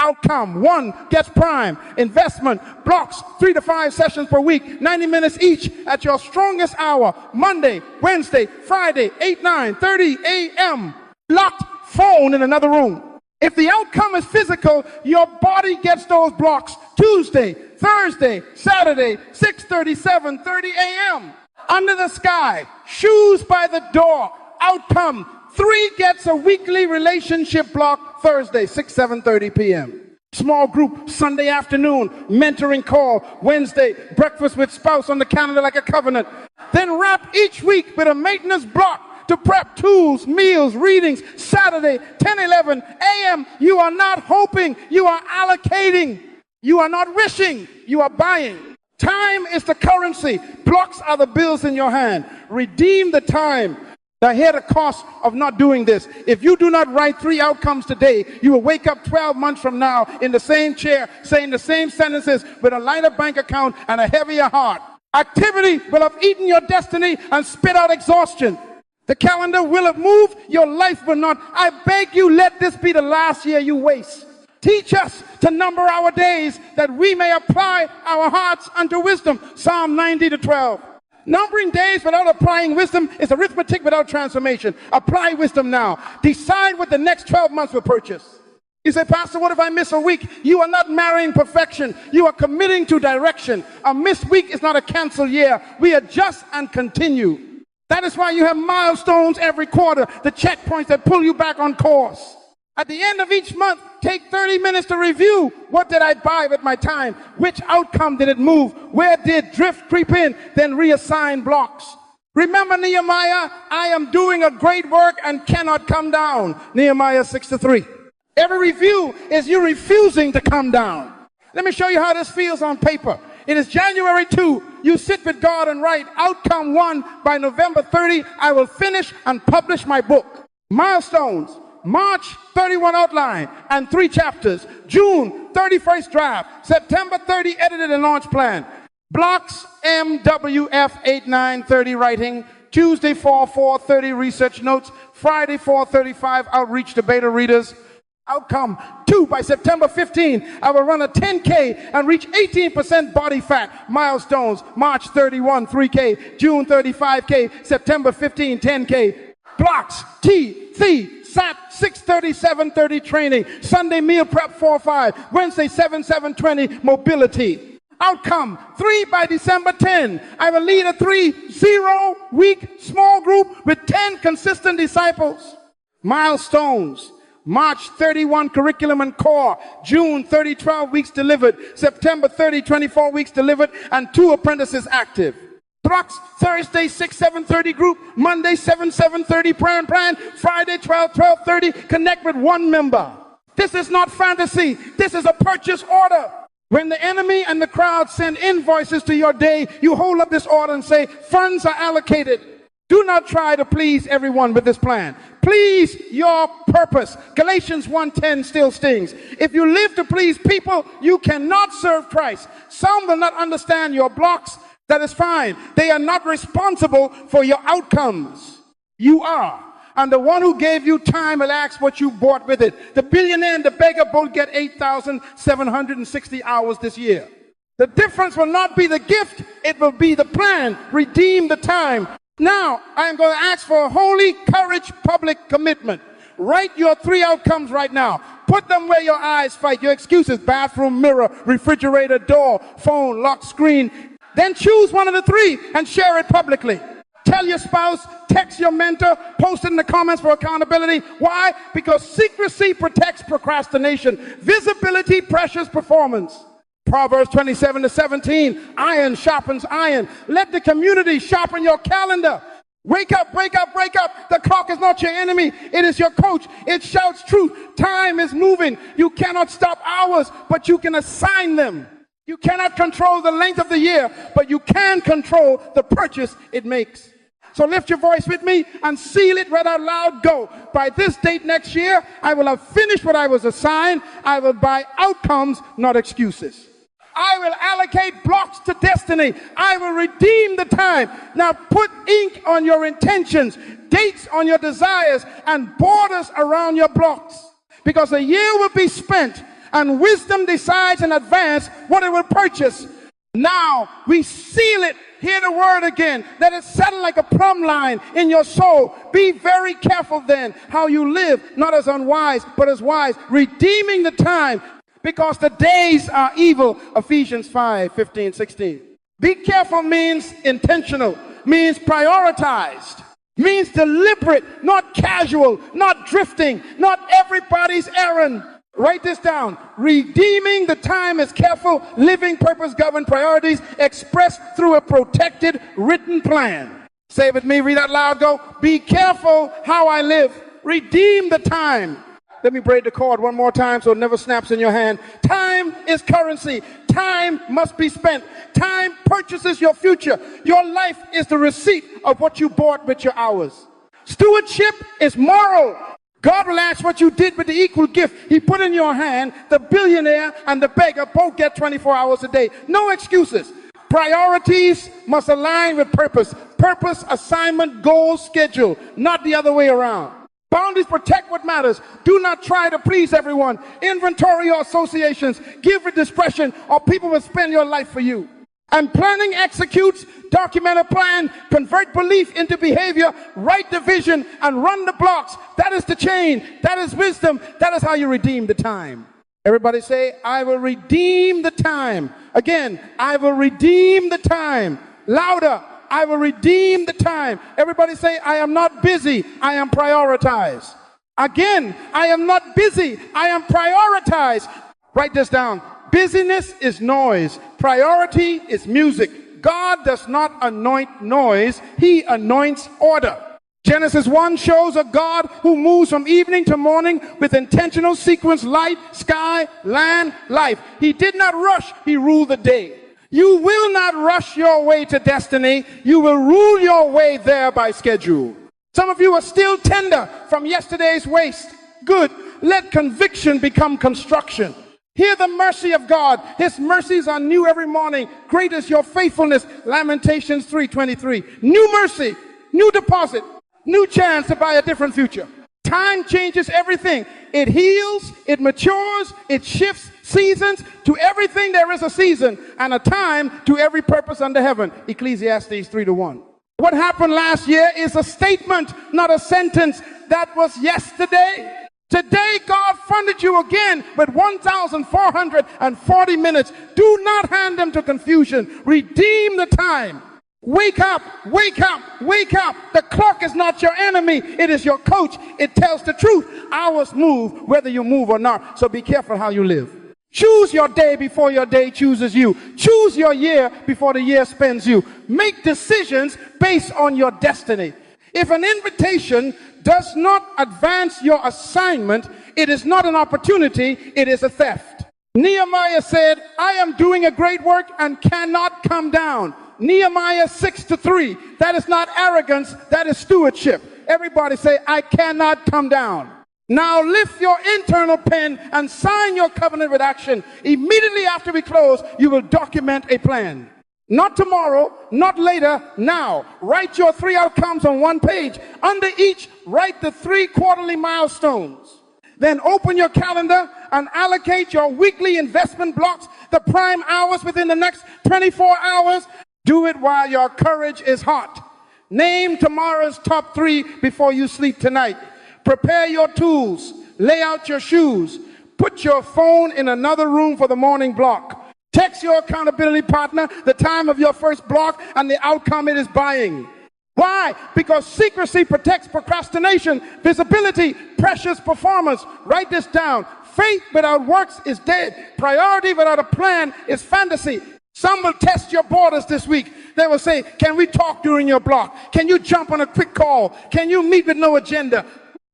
Outcome 1 gets prime. Investment blocks 3 to 5 sessions per week, 90 minutes each at your strongest hour. Monday, Wednesday, Friday, 8, 9, 30 a.m. Locked phone in another room. If the outcome is physical, your body gets those blocks Tuesday, Thursday, Saturday, 6:30, 7:30 a.m. Under the sky, shoes by the door. Outcome 3 gets a weekly relationship block Thursday, 6, 7:30 p.m. Small group Sunday afternoon, mentoring call Wednesday, breakfast with spouse on the calendar like a covenant. Then wrap each week with a maintenance block to prep tools, meals, readings. Saturday, 10, 11 a.m. You are not hoping, you are allocating. You are not wishing, you are buying. Time is the currency. Blocks are the bills in your hand. Redeem the time. Now hear the cost of not doing this. If you do not write 3 outcomes today, you will wake up 12 months from now in the same chair, saying the same sentences with a lighter bank account and a heavier heart. Activity will have eaten your destiny and spit out exhaustion. The calendar will have moved, your life will not. I beg you, let this be the last year you waste. Teach us to number our days that we may apply our hearts unto wisdom. Psalm 90:12. Numbering days without applying wisdom is arithmetic without transformation. Apply wisdom now. Decide what the next 12 months will purchase. You say, Pastor, what if I miss a week? You are not marrying perfection. You are committing to direction. A missed week is not a canceled year. We adjust and continue. That is why you have milestones every quarter, the checkpoints that pull you back on course. At the end of each month, take 30 minutes to review. What did I buy with my time? Which outcome did it move? Where did drift creep in? Then reassign blocks. Remember Nehemiah, I am doing a great work and cannot come down. Nehemiah 6:3. Every review is you refusing to come down. Let me show you how this feels on paper. It is January 2. You sit with God and write outcome 1 by November 30. I will finish and publish my book. Milestones. March 31 outline and 3 chapters. June 31st draft. September 30 edited and launch plan. Blocks MWF 8, 9, 30 writing. Tuesday 4:30 research notes. Friday 4:35 outreach to beta readers. Outcome 2 by September 15. I will run a 10K and reach 18% body fat. Milestones March 31 3K. June 35K. September 15 10K. Blocks SAT 6:30 7:30 training. Sunday meal prep 4:5. Wednesday 7 7:20 mobility. Outcome, 3 by December 10. I will lead a 3-0-week small group with 10 consistent disciples. Milestones, March 31 curriculum and core, June 30 12 weeks delivered, September 30 24 weeks delivered, and 2 apprentices active. Trucks, Thursday 6-7:30 group, Monday 7-7:30 prayer and plan, Friday 12-12:30 connect with 1 member. This is not fantasy, this is a purchase order. When the enemy and the crowd send invoices to your day, you hold up this order and say, funds are allocated. Do not try to please everyone with this plan. Please your purpose. Galatians 1:10 still stings. If you live to please people, you cannot serve Christ. Some will not understand your blocks. That is fine. They are not responsible for your outcomes. You are. And the one who gave you time will ask what you bought with it. The billionaire and the beggar both get 8,760 hours this year. The difference will not be the gift, it will be the plan. Redeem the time. Now, I am going to ask for a holy courage public commitment. Write your 3 outcomes right now. Put them where your eyes fight. Your excuses, bathroom, mirror, refrigerator, door, phone, lock, screen. Then choose one of the 3 and share it publicly. Tell your spouse, text your mentor, post it in the comments for accountability. Why? Because secrecy protects procrastination. Visibility pressures performance. Proverbs 27-17, iron sharpens iron. Let the community sharpen your calendar. Wake up, wake up, wake up. The clock is not your enemy. It is your coach. It shouts truth. Time is moving. You cannot stop hours, but you can assign them. You cannot control the length of the year, but you can control the purchase it makes. So lift your voice with me and seal it right out loud. Go. By this date next year, I will have finished what I was assigned. I will buy outcomes, not excuses. I will allocate blocks to destiny. I will redeem the time. Now put ink on your intentions, dates on your desires, and borders around your blocks. Because a year will be spent, and wisdom decides in advance what it will purchase. Now we seal it. Hear the word again. Let it settle like a plumb line in your soul. Be very careful then how you live, not as unwise, but as wise, redeeming the time, because the days are evil. Ephesians 5:15-16. Be careful means intentional, means prioritized, means deliberate, not casual, not drifting, not everybody's errand. Write this down. Redeeming the time is careful, living purpose-governed priorities expressed through a protected written plan. Say it with me, read out loud, go. Be careful how I live. Redeem the time. Let me braid the cord one more time so it never snaps in your hand. Time is currency. Time must be spent. Time purchases your future. Your life is the receipt of what you bought with your hours. Stewardship is moral. God will ask what you did with the equal gift He put in your hand. The billionaire and the beggar both get 24 hours a day. No excuses. Priorities must align with purpose. Purpose, assignment, goal, schedule, not the other way around. Boundaries protect what matters. Do not try to please everyone. Inventory your associations. Give with discretion, or people will spend your life for you. And planning executes, document a plan, convert belief into behavior, write the vision, and run the blocks. That is the chain. That is wisdom. That is how you redeem the time. Everybody say, I will redeem the time. Again, I will redeem the time. Louder, I will redeem the time. Everybody say, I am not busy. I am prioritized. Again, I am not busy. I am prioritized. Write this down. Busyness is noise. Priority is music. God does not anoint noise. He anoints order. Genesis 1 shows a God who moves from evening to morning with intentional sequence, light, sky, land, life. He did not rush. He ruled the day. You will not rush your way to destiny. You will rule your way there by schedule. Some of you are still tender from yesterday's waste. Good. Let conviction become construction. Hear the mercy of God. His mercies are new every morning. Great is your faithfulness. Lamentations 3:23. New mercy, new deposit, new chance to buy a different future. Time changes everything. It heals, it matures, it shifts seasons. To everything there is a season, and a time to every purpose under heaven. Ecclesiastes 3:1. What happened last year is a statement, not a sentence. That was yesterday. Today, God funded you again with 1,440 minutes. Do not hand them to confusion. Redeem the time. Wake up, wake up, wake up. The clock is not your enemy. It is your coach. It tells the truth. Hours move whether you move or not. So be careful how you live. Choose your day before your day chooses you. Choose your year before the year spends you. Make decisions based on your destiny. If an invitation does not advance your assignment, it is not an opportunity, it is a theft. Nehemiah said, I am doing a great work and cannot come down. Nehemiah 6:3. That is not arrogance, that is stewardship. Everybody say, I cannot come down. Now lift your internal pen and sign your covenant with action. Immediately after we close, you will document a plan. Not tomorrow, not later, now. Write your 3 outcomes on 1 page. Under each, write the 3 quarterly milestones. Then open your calendar and allocate your weekly investment blocks, the prime hours within the next 24 hours. Do it while your courage is hot. Name tomorrow's top 3 before you sleep tonight. Prepare your tools. Lay out your shoes. Put your phone in another room for the morning block. Text your accountability partner the time of your first block and the outcome it is buying. Why? Because secrecy protects procrastination, visibility, precious performance. Write this down. Faith without works is dead. Priority without a plan is fantasy. Some will test your borders this week. They will say, can we talk during your block? Can you jump on a quick call? Can you meet with no agenda?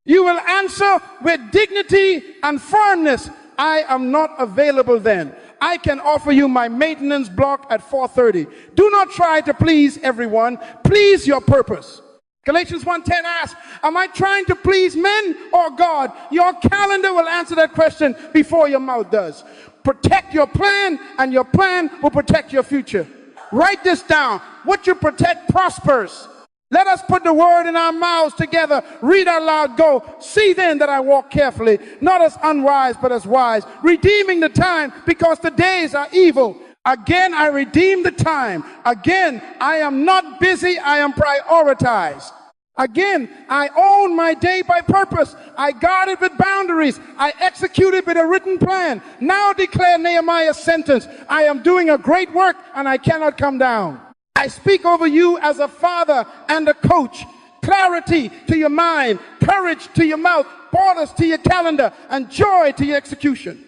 You will answer with dignity and firmness. I am not available then. I can offer you my maintenance block at 4:30. Do not try to please everyone. Please your purpose. Galatians 1:10 asks, am I trying to please men or God? Your calendar will answer that question before your mouth does. Protect your plan, and your plan will protect your future. Write this down. What you protect prospers. Let us put the word in our mouths together. Read out loud, go. See then that I walk carefully, not as unwise, but as wise, redeeming the time because the days are evil. Again, I redeem the time. Again, I am not busy. I am prioritized. Again, I own my day by purpose. I guard it with boundaries. I execute it with a written plan. Now declare Nehemiah's sentence. I am doing a great work and I cannot come down. I speak over you as a father and a coach. Clarity to your mind, courage to your mouth, borders to your calendar, and joy to your execution.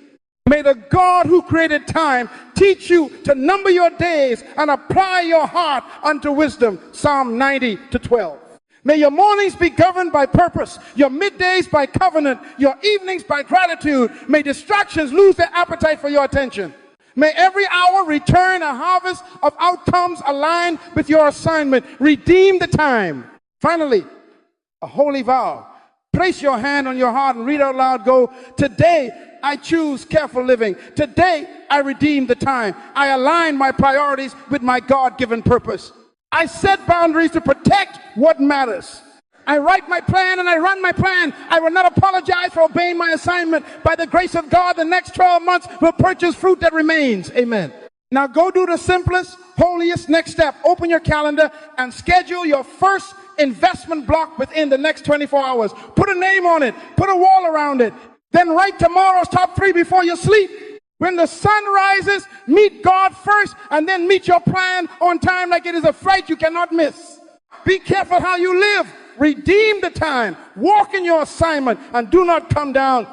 May the God who created time teach you to number your days and apply your heart unto wisdom. Psalm 90:12. May your mornings be governed by purpose, your middays by covenant, your evenings by gratitude. May distractions lose their appetite for your attention. May every hour return a harvest of outcomes aligned with your assignment. Redeem the time. Finally, a holy vow. Place your hand on your heart and read out loud, go, today I choose careful living. Today I redeem the time. I align my priorities with my God-given purpose. I set boundaries to protect what matters. I write my plan and I run my plan. I will not apologize for obeying my assignment. By the grace of God, the next 12 months will purchase fruit that remains. Amen. Now go do the simplest, holiest next step. Open your calendar and schedule your first investment block within the next 24 hours. Put a name on it. Put a wall around it. Then write tomorrow's top 3 before you sleep. When the sun rises, meet God first and then meet your plan on time like it is a flight you cannot miss. Be careful how you live. Redeem the time, walk in your assignment, and do not come down.